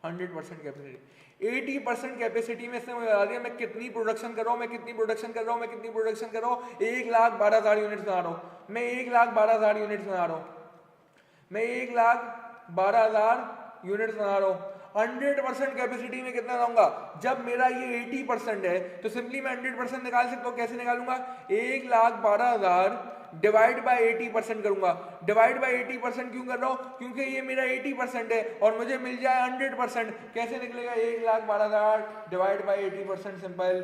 100% कैपेसिटी। 80% कैपेसिटी में से मुझे बता दिया मैं कितनी प्रोडक्शन कर रहा हूँ, मैं कितनी प्रोडक्शन कर रहा हूँ, मैं कितनी प्रोडक्शन कर रहा हूँ, 1,12,000 यूनिट्स बना रहा हूँ, मैं 1,12,000 यूनिट्स बना रहा हूँ, मैं 1,12,000 यूनिट्स बना रहा हूँ। 100% कैपेसिटी में कितना लाऊंगा, जब मेरा ये 80% है तो सिंपली मैं 100% निकाल सकता हूँ। कैसे निकालूंगा, 1,12,000 डिवाइड बाय 80% करूंगा। डिवाइड बाय 80% क्यों कर रहा हूं, क्योंकि ये मेरा 80% है और मुझे मिल जाए 100%। कैसे निकलेगा, 1,12,000 डिवाइड बाय 80%, सिंपल।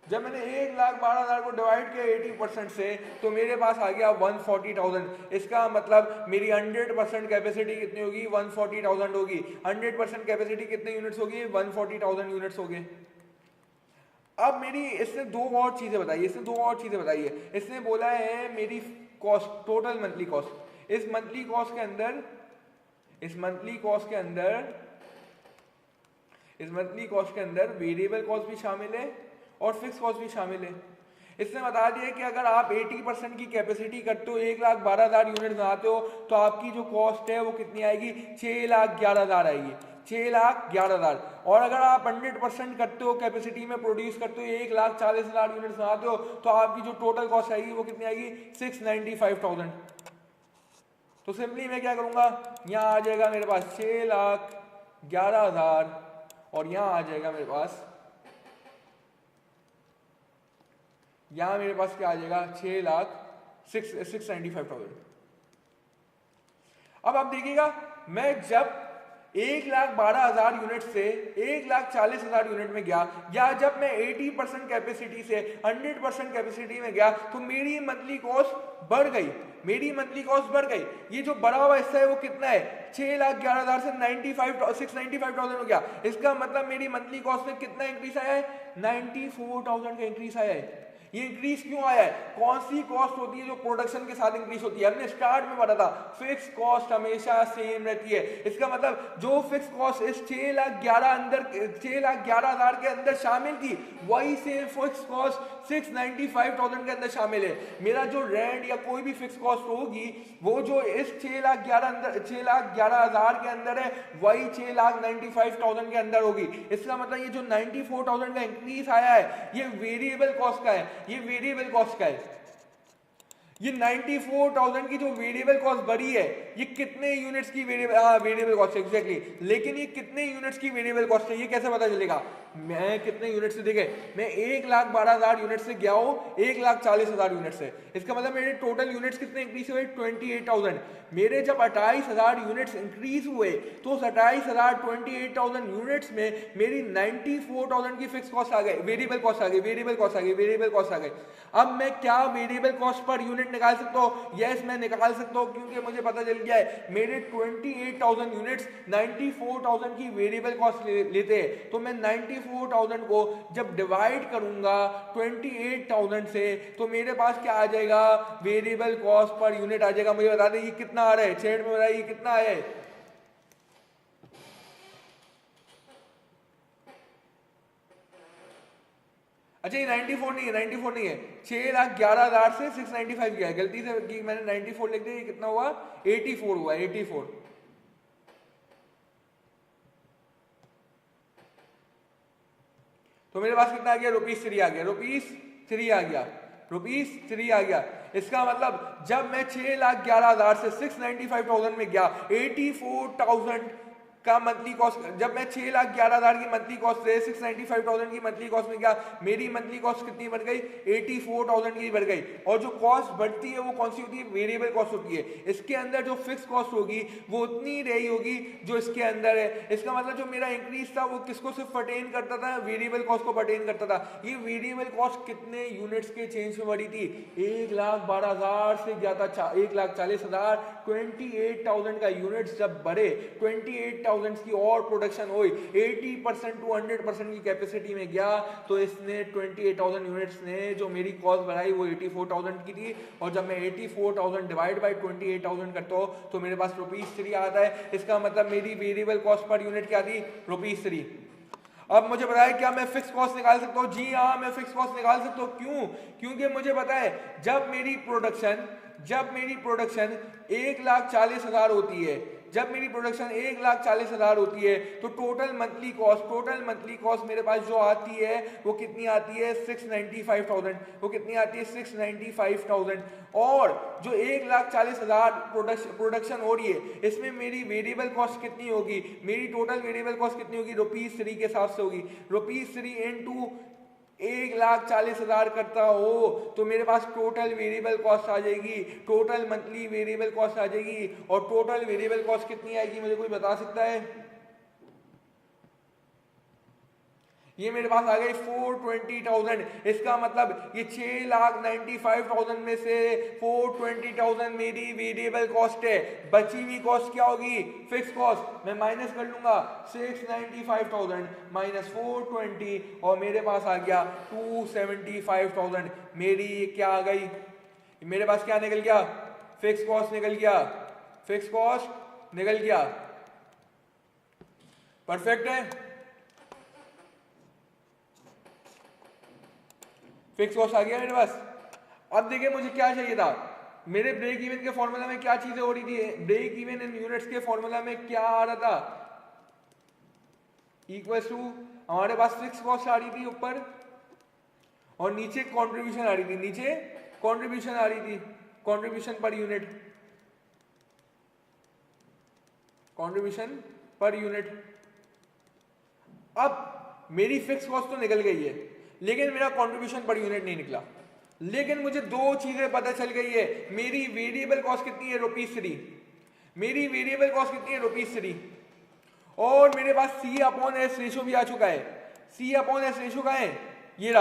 जब मैंने 1,12,000 को डिवाइड किया 80% से तो मेरे पास आ गया 140,000। इसका मतलब मेरी 100% कैपेसिटी कितनी होगी, 140,000 होगी। 100% कैपेसिटी कितने यूनिट्स होगी, 140,000 यूनिट्स होगी। अब मेरी इसने दो और चीजें बताई, इसने दो और चीजें बताई है। इसने बोला है मेरी कॉस्ट, टोटल मंथली कॉस्ट, इस मंथली कॉस्ट के अंदर, इस मंथली कॉस्ट के अंदर, इस मंथली कॉस्ट के अंदर वेरिएबल कॉस्ट भी शामिल है और फिक्स कॉस्ट भी शामिल है। इसने बता दिया कि अगर आप 80% की कैपेसिटी करते हो, 1,12,000 यूनिट बनाते हो, तो आपकी जो कॉस्ट है वो कितनी आएगी, 6,11,000 आएगी, 6,11,000। और अगर आप 100% करते हो, कैपेसिटी में प्रोड्यूस करते हो, 1,40,000 यूनिट बनाते हो, तो आपकी जो टोटल कॉस्ट आएगी वो कितनी आएगी, 695,000। तो सिंपली मैं क्या करूंगा, यहाँ आ जाएगा मेरे पास 6,11,000 और यहाँ आ जाएगा मेरे पास, यहां मेरे पास क्या आ जाएगा, 6,695,000। अब आप देखिएगा मैं जब 1,12,000 यूनिट से 1,40,000 यूनिट में गया, या जब मैं 80% कैपेसिटी से 100% कैपेसिटी में गया तो मेरी मंथली कॉस्ट बढ़ गई, मेरी मंथली कॉस्ट बढ़ गई। ये जो बढ़ा हुआ हिस्सा है वो कितना है, 6,11,000 से 695,000 हो गया। इसका मतलब मेरी मंथली कॉस्ट में कितना इंक्रीज आया है, 94,000 का इंक्रीज आया है। ये इंक्रीज क्यों आया है, कौन सी कॉस्ट होती है जो प्रोडक्शन के साथ इंक्रीज होती है। हमने स्टार्ट में पढ़ा था फिक्स कॉस्ट हमेशा सेम रहती है। इसका मतलब जो फिक्स कॉस्ट इस 6,11,000 के अंदर शामिल थी वही सेम फिक्स कॉस्ट 695,000 के अंदर शामिल है। मेरा जो रेंट या कोई भी फिक्स कॉस्ट होगी वो जो इस 6,11,000 के अंदर है वही 6,95,000 के अंदर होगी। इसका मतलब ये जो 94,000 का इंक्रीज आया है ये वेरिएबल कॉस्ट का है, ये वेरिएबल कॉस्ट का है। ये 94,000 की जो वेरिएबल कॉस्ट बढ़ी है ये कितने यूनिट्स की वेरिएबल कॉस्ट है एग्जैक्टली, लेकिन ये कितने यूनिट्स की वेरिएबल कॉस्ट है ये कैसे पता चलेगा, मैं कितने यूनिट से, देखे मैं 1,12,000 यूनिट से गया हूं 1,40,000 यूनिट से। इसका मतलब मेरे टोटल यूनिट्स कितने इंक्रीज हुए, 28,000। मेरे जब 28,000 यूनिट्स इंक्रीज हुए तो 28,000 यूनिट्स में मेरी 94,000 की फिक्स कॉस्ट आ गई, वेरिएबल कॉस्ट आ गई, वेरिएबल कॉस्ट आ गई, वेरिएबल कॉस्ट आ गई। अब मैं क्या वेरिएबल कॉस्ट पर यूनिट निकाल सकता हूं, यस मैं निकाल सकता हूं, क्योंकि मुझे पता चल गया है मेरे 28,000 यूनिट्स 94,000 की वेरिएबल कॉस्ट लेते हैं। तो मैं 94,000 को जब डिवाइड करूंगा 28,000 से तो मेरे पास क्या आ जाएगा, वेरिएबल कॉस्ट पर यूनिट आ जाएगा। मुझे बता दें ये कितना आ रहा है, चैट में बताइए कितना आया है। अच्छा ये 94 नहीं है, 94 नहीं है, 6,11,000 से 695 किया है, गलती से कि मैंने 94 लिख दिया, कितना हुआ 84 हुआ, 84। तो मेरे पास कितना आ गया, ₹3 आ गया, ₹3 आ गया, ₹3 आ गया। इसका मतलब जब मैं 6,11,000 से 695,000 में गया 84,000 का मंथली कॉस्ट, जब मैं 6,11,000 की मंथली कॉस्ट से 695,000 की मंथली कॉस्ट में गया मेरी मंथली कॉस्ट कितनी बढ़ गई, 84,000 की बढ़ गई। और जो कॉस्ट बढ़ती है वो कौन सी होती है, वेरिएबल कॉस्ट होती है। इसके अंदर जो फिक्स कॉस्ट होगी वो उतनी रही होगी जो इसके अंदर है। इसका मतलब जो मेरा इंक्रीज था वो किसको सिर्फ पर्टेन करता था, वेरिएबल कॉस्ट को पर्टेन करता था। ये वेरिएबल कॉस्ट कितने यूनिट्स के चेंज में बढ़ी थी, 1,12,000 से गया था 1,40,000, 28,000 का यूनिट्स जब बढ़े, 28,000 की और प्रोडक्शन हुई, 80% टू 100% की कैपेसिटी में गया तो इसने 28,000 यूनिट्स ने जो मेरी कॉस्ट बढ़ाई वो 84,000 की थी। और जब मैं 84,000 डिवाइड बाय 28,000 करता हूं तो मेरे पास ₹3 आता है। इसका मतलब मेरी वेरिएबल कॉस्ट पर यूनिट क्या थी, ₹3। अब मुझे बताया क्या मैं फिक्स कॉस्ट निकाल सकता हूं, जी हाँ मैं फिक्स कॉस्ट निकाल सकता हूं। क्यों, क्योंकि मुझे पता है जब मेरी प्रोडक्शन 1,40,000 होती है, जब मेरी प्रोडक्शन 1,40,000 होती है तो टोटल मंथली कॉस्ट मेरे पास जो आती है वो कितनी आती है, 695,000। वो कितनी आती है, 695,000। और जो 1,40,000 प्रोडक्शन हो रही है इसमें मेरी वेरिएबल कॉस्ट कितनी होगी, मेरी टोटल वेरिएबल कॉस्ट कितनी होगी, ₹3 के हिसाब से होगी। ₹3 इंटू 1,40,000 करता हो तो मेरे पास टोटल वेरिएबल कॉस्ट आ जाएगी, टोटल मंथली वेरिएबल कॉस्ट आ जाएगी। और टोटल वेरिएबल कॉस्ट कितनी आएगी, मुझे कोई बता सकता है? ये मेरे पास आ गई 420,000। इसका मतलब ये 6,95,000 में से 420,000 मेरी वेरिएबल कॉस्ट है। बची हुई कॉस्ट क्या होगी, फिक्स कॉस्ट। मैं माइनस कर लूंगा 695,000 माइनस 420 और मेरे पास आ गया 275,000। मेरी क्या आ गई, मेरे पास क्या निकल गया, फिक्स कॉस्ट निकल गया, फिक्स कॉस्ट निकल गया। परफेक्ट है, फिक्स कॉस्ट आ गया मेरे पास। अब देखिए मुझे क्या चाहिए था, मेरे ब्रेक इवन के फॉर्मूला में क्या चीजें हो रही थी, ब्रेक इवन इन यूनिट्स के फॉर्मूला में क्या आ रहा था, इक्वल्स टू हमारे पास फिक्स कॉस्ट आ रही थी ऊपर और नीचे कंट्रीब्यूशन आ रही थी, नीचे कंट्रीब्यूशन आ रही थी, कंट्रीब्यूशन पर यूनिट, कंट्रीब्यूशन पर यूनिट। अब मेरी फिक्स कॉस्ट तो निकल गई है लेकिन मेरा कंट्रीब्यूशन पर यूनिट नहीं निकला। लेकिन मुझे दो चीजें पता चल गई है, मेरी वेरिएबल कॉस्ट कितनी है, ₹3। मेरी वेरिएबल कॉस्ट कितनी है, ₹3। और मेरे पास सी अपॉन एस रेशो भी आ चुका है। सी अपॉन एस रेशो का है, ये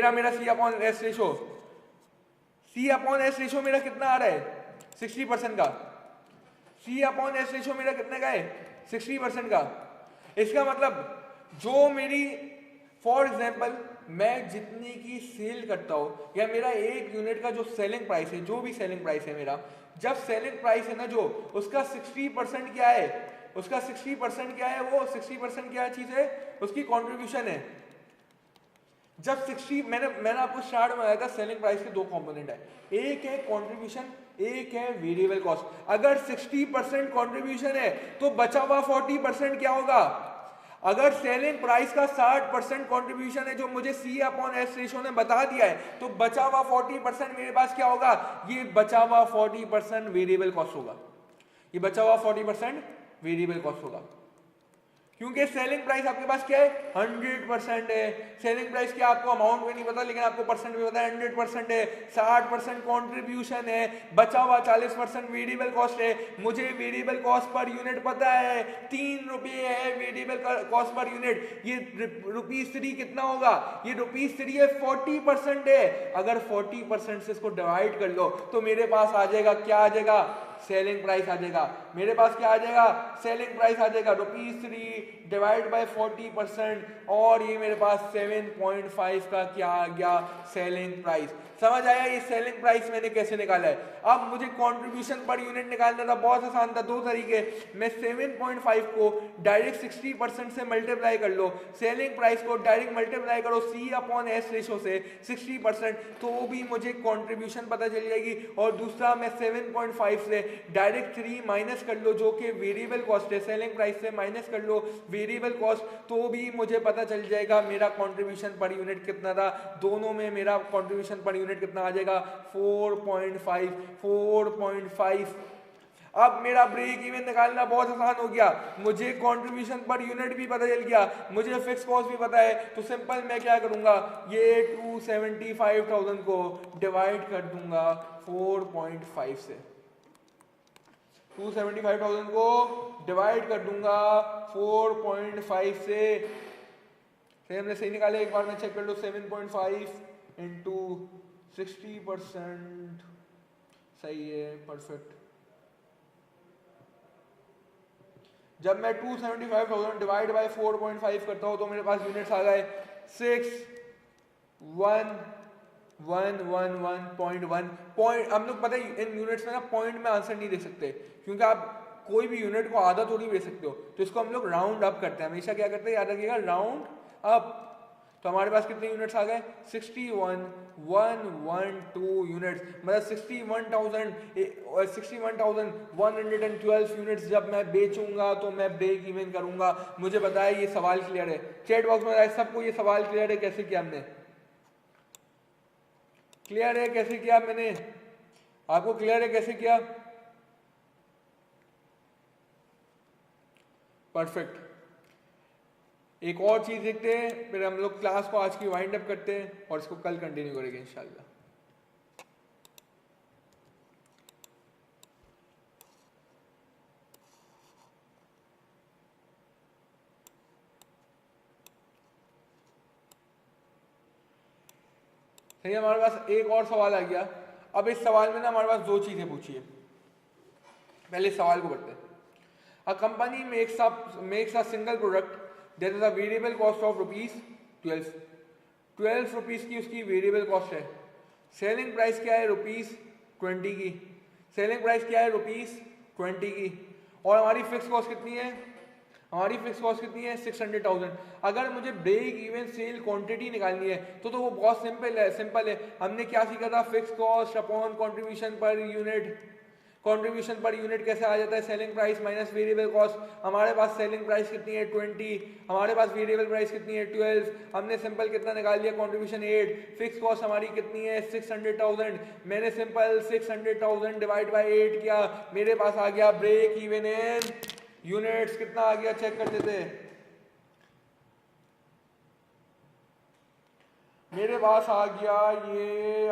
रहा मेरा सी अपॉन एस रेशो। सी अपॉन एस रेशो मेरा कितना आ रहा है? 60% का। सी अपॉन एस रेशो मेरा कितने का है? 60% का। इसका मतलब जो मेरी, फॉर एग्जाम्पल, मैं जितने की सेल करता हूँ या मेरा एक यूनिट का जो सेलिंग प्राइस है, जो भी सेलिंग प्राइस है मेरा, जब सेलिंग प्राइस है ना जो, उसका 60% क्या है? उसका 60% क्या है? वो 60% क्या चीज है? उसकी कॉन्ट्रीब्यूशन है। जब 60, मैंने आपको स्टार्ट में बताया था सेलिंग प्राइस के दो कंपोनेंट है, एक है कंट्रीब्यूशन, एक है वेरिएबल कॉस्ट। अगर 60% कंट्रीब्यूशन है तो बचा हुआ 40% क्या होगा? अगर सेलिंग प्राइस का 60% कंट्रीब्यूशन है जो मुझे सी अपॉन एस रेशो ने बता दिया है, तो बचा हुआ 40% मेरे पास क्या होगा? ये बचा हुआ 40% वेरिएबल कॉस्ट होगा। ये बचा हुआ 40% वेरिएबल कॉस्ट होगा, क्योंकि सेलिंग प्राइस आपके पास क्या है? 100% है। सेलिंग प्राइस क्या, आपको अमाउंट में नहीं पता लेकिन आपको परसेंट में पता है, 100% है। 60% कंट्रीब्यूशन है, बचा हुआ 40% वेरिएबल कॉस्ट है। मुझे वेरिएबल कॉस्ट पर यूनिट पता है 3 रुपये है वेरिएबल कॉस्ट पर यूनिट। ये ₹3 कितना होगा? ये ₹3 है, 40% है। अगर 40% से इसको डिवाइड कर लो तो मेरे पास आ जाएगा, क्या आ जाएगा? सेलिंग प्राइस आ जाएगा। मेरे पास क्या आ जाएगा? सेलिंग प्राइस आ जाएगा ₹3 डिवाइड बाय 40%, और ये मेरे पास 7.5 का क्या आ गया? Selling price. समझ आया ये सेलिंग प्राइस मैंने कैसे निकाला है? अब मुझे कंट्रीब्यूशन पर यूनिट निकालना था, बहुत आसान था, दो तरीके। मैं 7.5 को डायरेक्ट 60% से मल्टीप्लाई कर लो, सेलिंग प्राइस को डायरेक्ट मल्टीप्लाई करो सी अपॉन एस रेशो से 60%, तो भी मुझे कंट्रीब्यूशन पता चल जाएगी। और दूसरा, मैं 7.5 से डायरेक्ट 3 माइनस कर लो जो कि वेरिएबल कॉस्ट है, सेलिंग प्राइस से माइनस कर लो वेरिएबल कॉस्ट, तो भी मुझे पता चल जाएगा मेरा कंट्रीब्यूशन पर यूनिट कितना था। दोनों में मेरा कंट्रीब्यूशन पर यूनिट कितना आ जाएगा? 4.5। अब मेरा ब्रेक इवन निकालना बहुत आसान हो गया। मुझे कंट्रीब्यूशन पर यूनिट भी पता चल गया, मुझे फिक्स कॉस्ट भी पता है। तो सिंपल मैं क्या करूंगा, ये 275,000 को डिवाइड कर दूंगा 4.5 से। 275,000 को डिवाइड कर दूंगा 4.5 से। हमने सही निकाले, एक बार मैं चेक कर लो। 7.5 इंटू 60%, सही है, परफेक्ट। जब मैं 275,000 डिवाइड बाय 4.5 करता हूं तो मेरे पास यूनिट्स आ गए 61111.1 पॉइंट। हम लोग पता है इन यूनिट्स में ना पॉइंट में आंसर नहीं दे सकते, क्योंकि आप कोई भी यूनिट को आधा थोड़ी दे सकते हो, तो इसको हम लोग राउंड अप करते हैं हमेशा। क्या करते हैं, याद रखिएगा, राउंड अप। तो हमारे पास कितने यूनिट्स आ गए? 61,112 यूनिट्स, मतलब 61,112 यूनिट्स जब मैं बेचूंगा तो मैं ब्रेक इवन करूंगा। मुझे बताया ये सवाल क्लियर है? चैट बॉक्स में बताया सबको ये सवाल क्लियर है? कैसे किया हमने? क्लियर है कैसे किया मैंने? आपको क्लियर है कैसे किया? परफेक्ट। एक और चीज देखते हैं, फिर हम लोग क्लास को आज की वाइंड अप करते हैं और इसको कल कंटिन्यू करेंगे इंशाल्लाह। सही, हमारे पास एक और सवाल आ गया। अब इस सवाल में ना हमारे पास दो चीजें पूछी है। पहले सवाल को पढ़ते हैं। A company makes a single product there is a variable cost of ₹12। 12 rupees की उसकी वेरिएबल कॉस्ट है। सेलिंग प्राइस क्या है? ₹20 की। सेलिंग प्राइस क्या है? ₹20 की। और हमारी फिक्स कॉस्ट कितनी है? हमारी फिक्स कॉस्ट कितनी है? 600,000। अगर मुझे ब्रेक इवन सेल क्वांटिटी निकालनी है तो वो बहुत सिंपल है। हमने क्या सीखा था? Fix cost upon contribution per unit. Contribution per unit कैसे आ जाता है? Selling price minus variable cost. हमारे पास सेलिंग प्राइस कितनी है? 20। हमारे पास वेरिएबल प्राइस कितनी है? 12। हमने सिंपल कितना निकाल लिया? कंट्रीब्यूशन 8। फिक्स कॉस्ट हमारी कितनी है? 600,000। मैंने सिंपल 600,000 डिवाइड बाय 8 किया, मेरे पास आ गया ब्रेक इवन इन यूनिट्स। कितना आ गया चेक कर देते हैं। मेरे पास आ गया ये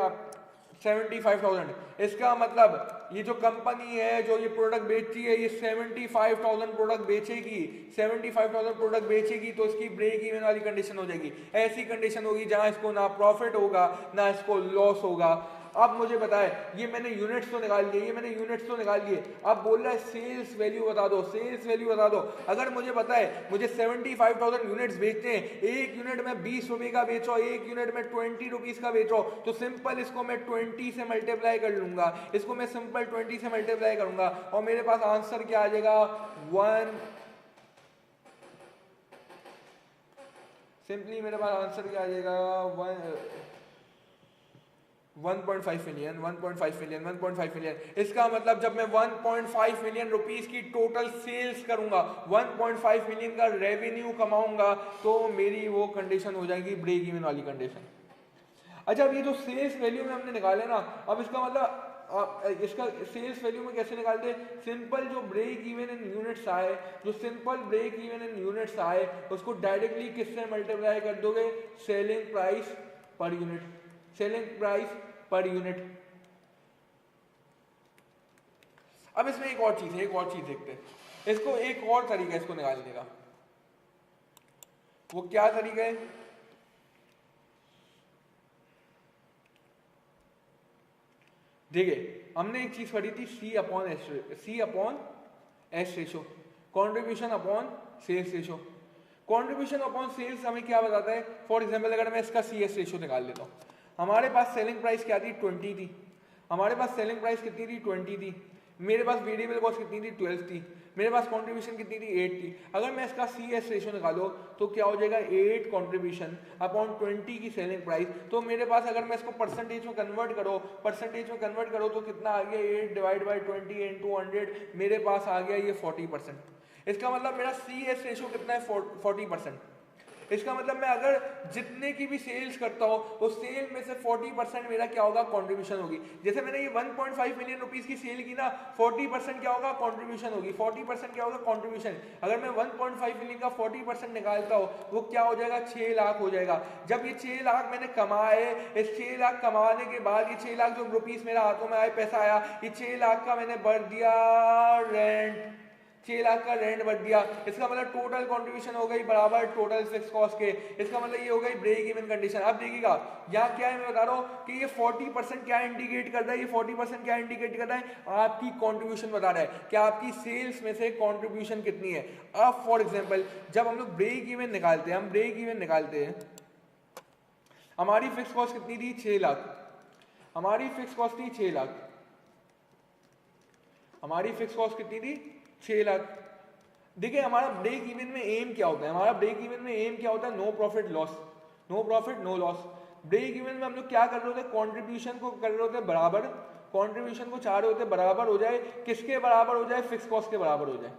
75,000। इसका मतलब ये जो कंपनी है जो ये प्रोडक्ट बेचती है ये 75,000 प्रोडक्ट बेचेगी, 75,000 प्रोडक्ट बेचेगी तो इसकी ब्रेक इवन वाली कंडीशन हो जाएगी। ऐसी कंडीशन होगी जहां इसको ना प्रॉफिट होगा ना इसको लॉस होगा। अब मुझे बताए, ये मैंने यूनिट्स तो निकाल लिए, ये मैंने यूनिट्स तो निकाल लिए, अब बोल रहा है सेल्स वैल्यू बता दो, सेल्स वैल्यू बता दो। अगर मुझे पता है मुझे 75,000 यूनिट्स बेचते हैं, एक यूनिट में 20 रुपए का बेचो, एक यूनिट में 20 रुपीज का बेचो, तो सिंपल इसको मैं 20 से मल्टीप्लाई कर लूंगा, इसको मैं सिंपल 20 से मल्टीप्लाई करूंगा और मेरे पास आंसर क्या आ जाएगा 1, सिंपली मेरे पास आंसर क्या आ जाएगा 1.5 मिलियन, 1.5 मिलियन, 1.5 मिलियन। इसका मतलब जब मैं 1.5 मिलियन रुपीस की टोटल सेल्स करूंगा, 1.5 मिलियन का रेवेन्यू कमाऊंगा, तो मेरी वो कंडीशन हो जाएगी ब्रेक इवन वाली कंडीशन। अच्छा, अब ये जो सेल्स वैल्यू में हमने निकाले ना, अब इसका मतलब इसका सेल्स वैल्यू में कैसे निकालते हैं? सिंपल जो ब्रेक इवन इन यूनिट्स आए, जो simple break even in units आए, उसको डायरेक्टली किससे मल्टीप्लाई कर दोगे? Selling price per unit, selling price per unit. अब इसमें एक और चीज है, एक और चीज देखते हैं, इसको एक और तरीका है इसको निकालने का। वो क्या तरीका है? देखिए, हमने एक चीज पढ़ी थी C upon S ratio, contribution upon sales ratio. Contribution upon sales हमें क्या बताता है? फॉर एग्जाम्पल अगर मैं इसका सी एस रेशो निकाल लेता हूँ, हमारे पास सेलिंग प्राइस क्या थी? 20 थी। हमारे पास सेलिंग प्राइस कितनी थी? 20 थी। मेरे पास वेरिएबल कॉस्ट कितनी थी? 12 थी। मेरे पास कंट्रीब्यूशन कितनी थी? 8 थी। अगर मैं इसका सी एस रेशो निकालो तो क्या हो जाएगा? 8 कंट्रीब्यूशन अपॉन 20 की सेलिंग प्राइस। तो मेरे पास अगर मैं इसको परसेंटेज में कन्वर्ट करो, परसेंटेज में कन्वर्ट करो तो कितना आ गया? 8 डिवाइड बाई 20 इंटू 100, मेरे पास आ गया ये 40%। इसका मतलब मेरा सी एस रेशो कितना है? 40%। इसका मतलब मैं अगर जितने की भी सेल्स करता हूं तो सेल में से 40% मेरा क्या होगा? कंट्रीब्यूशन होगी। जैसे मैंने ये 1.5 मिलियन रुपीस की सेल की ना, 40% क्या होगा? कंट्रीब्यूशन होगी। 40% क्या होगा? कंट्रीब्यूशन। अगर मैं 1.5 मिलियन का 40% निकालता हूं वो क्या हो जाएगा? 6 लाख हो जाएगा। जब ये 6 लाख मैंने कमाए, इस 6 लाख कमाने के बाद ये 6 लाख जो रुपीस मेरे हाथों में आए, पैसा आया, ये 6 लाख का मैंने भर दिया रेंट, 6 लाख का रेंट भर दिया। इसका मतलब टोटल कंट्रीब्यूशन हो गई बराबर टोटल फिक्स कॉस्ट के। इसका मतलब ये हो गई ब्रेक इवन कंडीशन। अब देखिएगा यहाँ क्या है, मैं बता रहा हूँ कि ये 40% क्या इंडिकेट कर रहा है? ये 40% क्या इंडिकेट कर रहा है? आपकी कंट्रीब्यूशन बता रहा है कि आपकी सेल्स में से कंट्रीब्यूशन कितनी है। अब फॉर एग्जाम्पल जब हम लोग ब्रेक इवन निकालते हैं, हम ब्रेक इवन निकालते हैं, हमारी फिक्स कॉस्ट कितनी थी? 6 लाख। हमारी फिक्स कॉस्ट थी 6 लाख। हमारी फिक्स कॉस्ट कितनी थी? 6 लाख। देखिए हमारा ब्रेक इवन में एम क्या होता है? हमारा ब्रेक इवन में एम क्या होता है? No profit loss, no profit no loss. Break even में हम लोग क्या कर रहे होते हैं? कंट्रीब्यूशन को कर रहे होते हैं बराबर, कंट्रीब्यूशन को चाह रहे होते हैं बराबर हो जाए, किसके बराबर हो जाए? फिक्स कॉस्ट के बराबर हो जाए,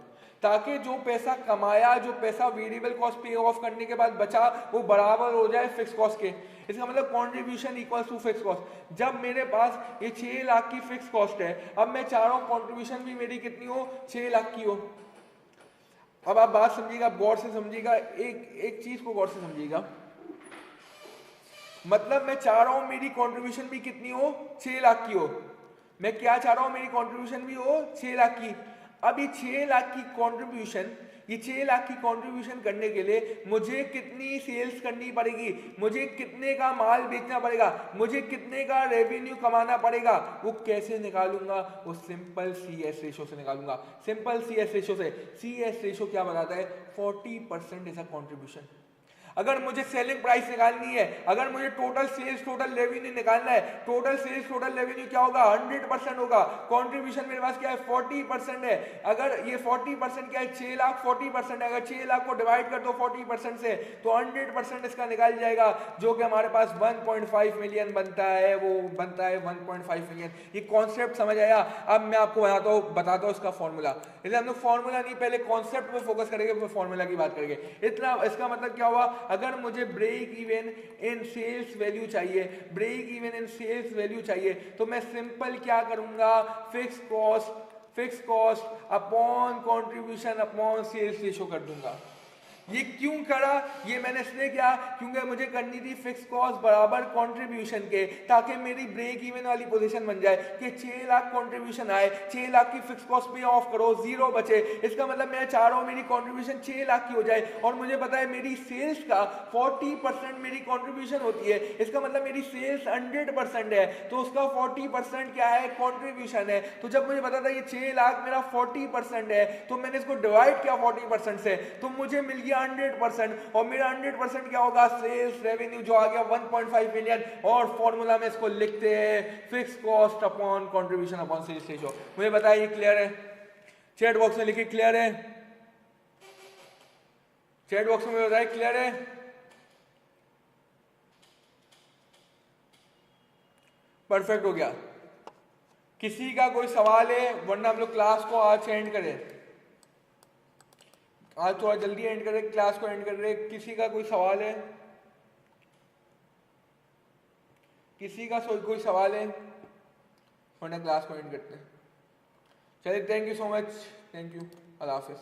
ताकि जो पैसा कमाया, जो पैसा वेरिएबल कॉस्ट पे ऑफ करने के बाद बचा, वो बराबर हो जाए फिक्स कॉस्ट के। इसका मतलब contribution equals to fix cost. जब मेरे पास ये 6 लाख की फिक्स कॉस्ट है, अब मैं चाह रहा हूं कंट्रीब्यूशन भी मेरी कितनी हो? 6 लाख की हो। अब आप बात समझिएगा, गौर से समझिएगा, एक चीज को गौर से समझिएगा। मतलब मैं चाह रहा हूं मेरी कंट्रीब्यूशन भी कितनी हो? 6 लाख की हो। मैं क्या चाह रहा हूं? मेरी कंट्रीब्यूशन भी हो 6 लाख की। अब ये 6 लाख की कंट्रीब्यूशन, ये 6 लाख की कंट्रीब्यूशन करने के लिए मुझे कितनी सेल्स करनी पड़ेगी? मुझे कितने का माल बेचना पड़ेगा? मुझे कितने का रेवेन्यू कमाना पड़ेगा? वो कैसे निकालूंगा? वो सिंपल सी एस रेशो से निकालूंगा। सिंपल सी एस रेशो से। सी एस रेशो क्या बताता है? 40% इज अ कंट्रीब्यूशन। अगर मुझे सेलिंग प्राइस निकालनी है, अगर मुझे टोटल सेल्स टोटल रेवेन्यू निकालना है, टोटल सेल्स टोटल रेवेन्यू क्या होगा? 100% होगा। कंट्रीब्यूशन मेरे पास क्या है? 40% है। अगर ये 40% क्या है? 6 लाख 40% है। अगर 6 लाख को डिवाइड कर दो 40% से तो 100% इसका निकाल जाएगा, जो कि हमारे पास 1.5 मिलियन बनता है। वो बनता है 1.5 मिलियन। ये कॉन्सेप्ट समझ आया? अब मैं आपको बताता हूँ इसका फॉर्मूला। इसलिए हम लोग फॉर्मूला नहीं, पहले कॉन्सेप्ट पे फोकस करेंगे, फिर फॉर्मूला की बात करेंगे। इतना इसका मतलब क्या हुआ? अगर मुझे break even in sales value चाहिए, break even in sales value चाहिए, तो मैं सिंपल क्या करूंगा? Fix cost upon contribution upon sales ratio कर दूंगा। ये क्यों करा, ये मैंने इसलिए किया क्योंकि मुझे करनी थी फिक्स कॉस्ट बराबर कंट्रीब्यूशन के, ताकि मेरी ब्रेक इवन वाली पोजीशन बन जाए कि 6 लाख कंट्रीब्यूशन आए, 6 लाख की फिक्स कॉस्ट पे ऑफ करो, जीरो बचे। इसका मतलब मैं चाह रहा हूँ मेरी कंट्रीब्यूशन 6 लाख की हो जाए, और मुझे पता है मेरी सेल्स का 40% मेरी कंट्रीब्यूशन होती है। इसका मतलब मेरी सेल्स 100% है, तो उसका 40% क्या है, कंट्रीब्यूशन है। तो जब मुझे पता था ये 6 लाख मेरा 40% है, तो मैंने इसको डिवाइड किया 40% से, तो मुझे मिल गया 100%। और मेरा 100% क्या होगा, सेल्स रेवेन्यू जो आ गया 1.5 मिलियन। और फॉर्मूला में इसको लिखते हैं fix cost upon contribution upon sales ratio. मुझे बताइए ये क्लियर है? चैट बॉक्स में लिखिए क्लियर है, चैट बॉक्स में बताइए क्लियर है। परफेक्ट हो गया। किसी का कोई सवाल है, वरना हम लोग क्लास को आज एंड करें, आज थोड़ा जल्दी एंड करें, क्लास को एंड कर रहे। किसी का कोई सवाल है, किसी का कोई सवाल है, वरना क्लास को एंड करते हैं। चलिए, thank you so much, thank you, Allah Hafiz.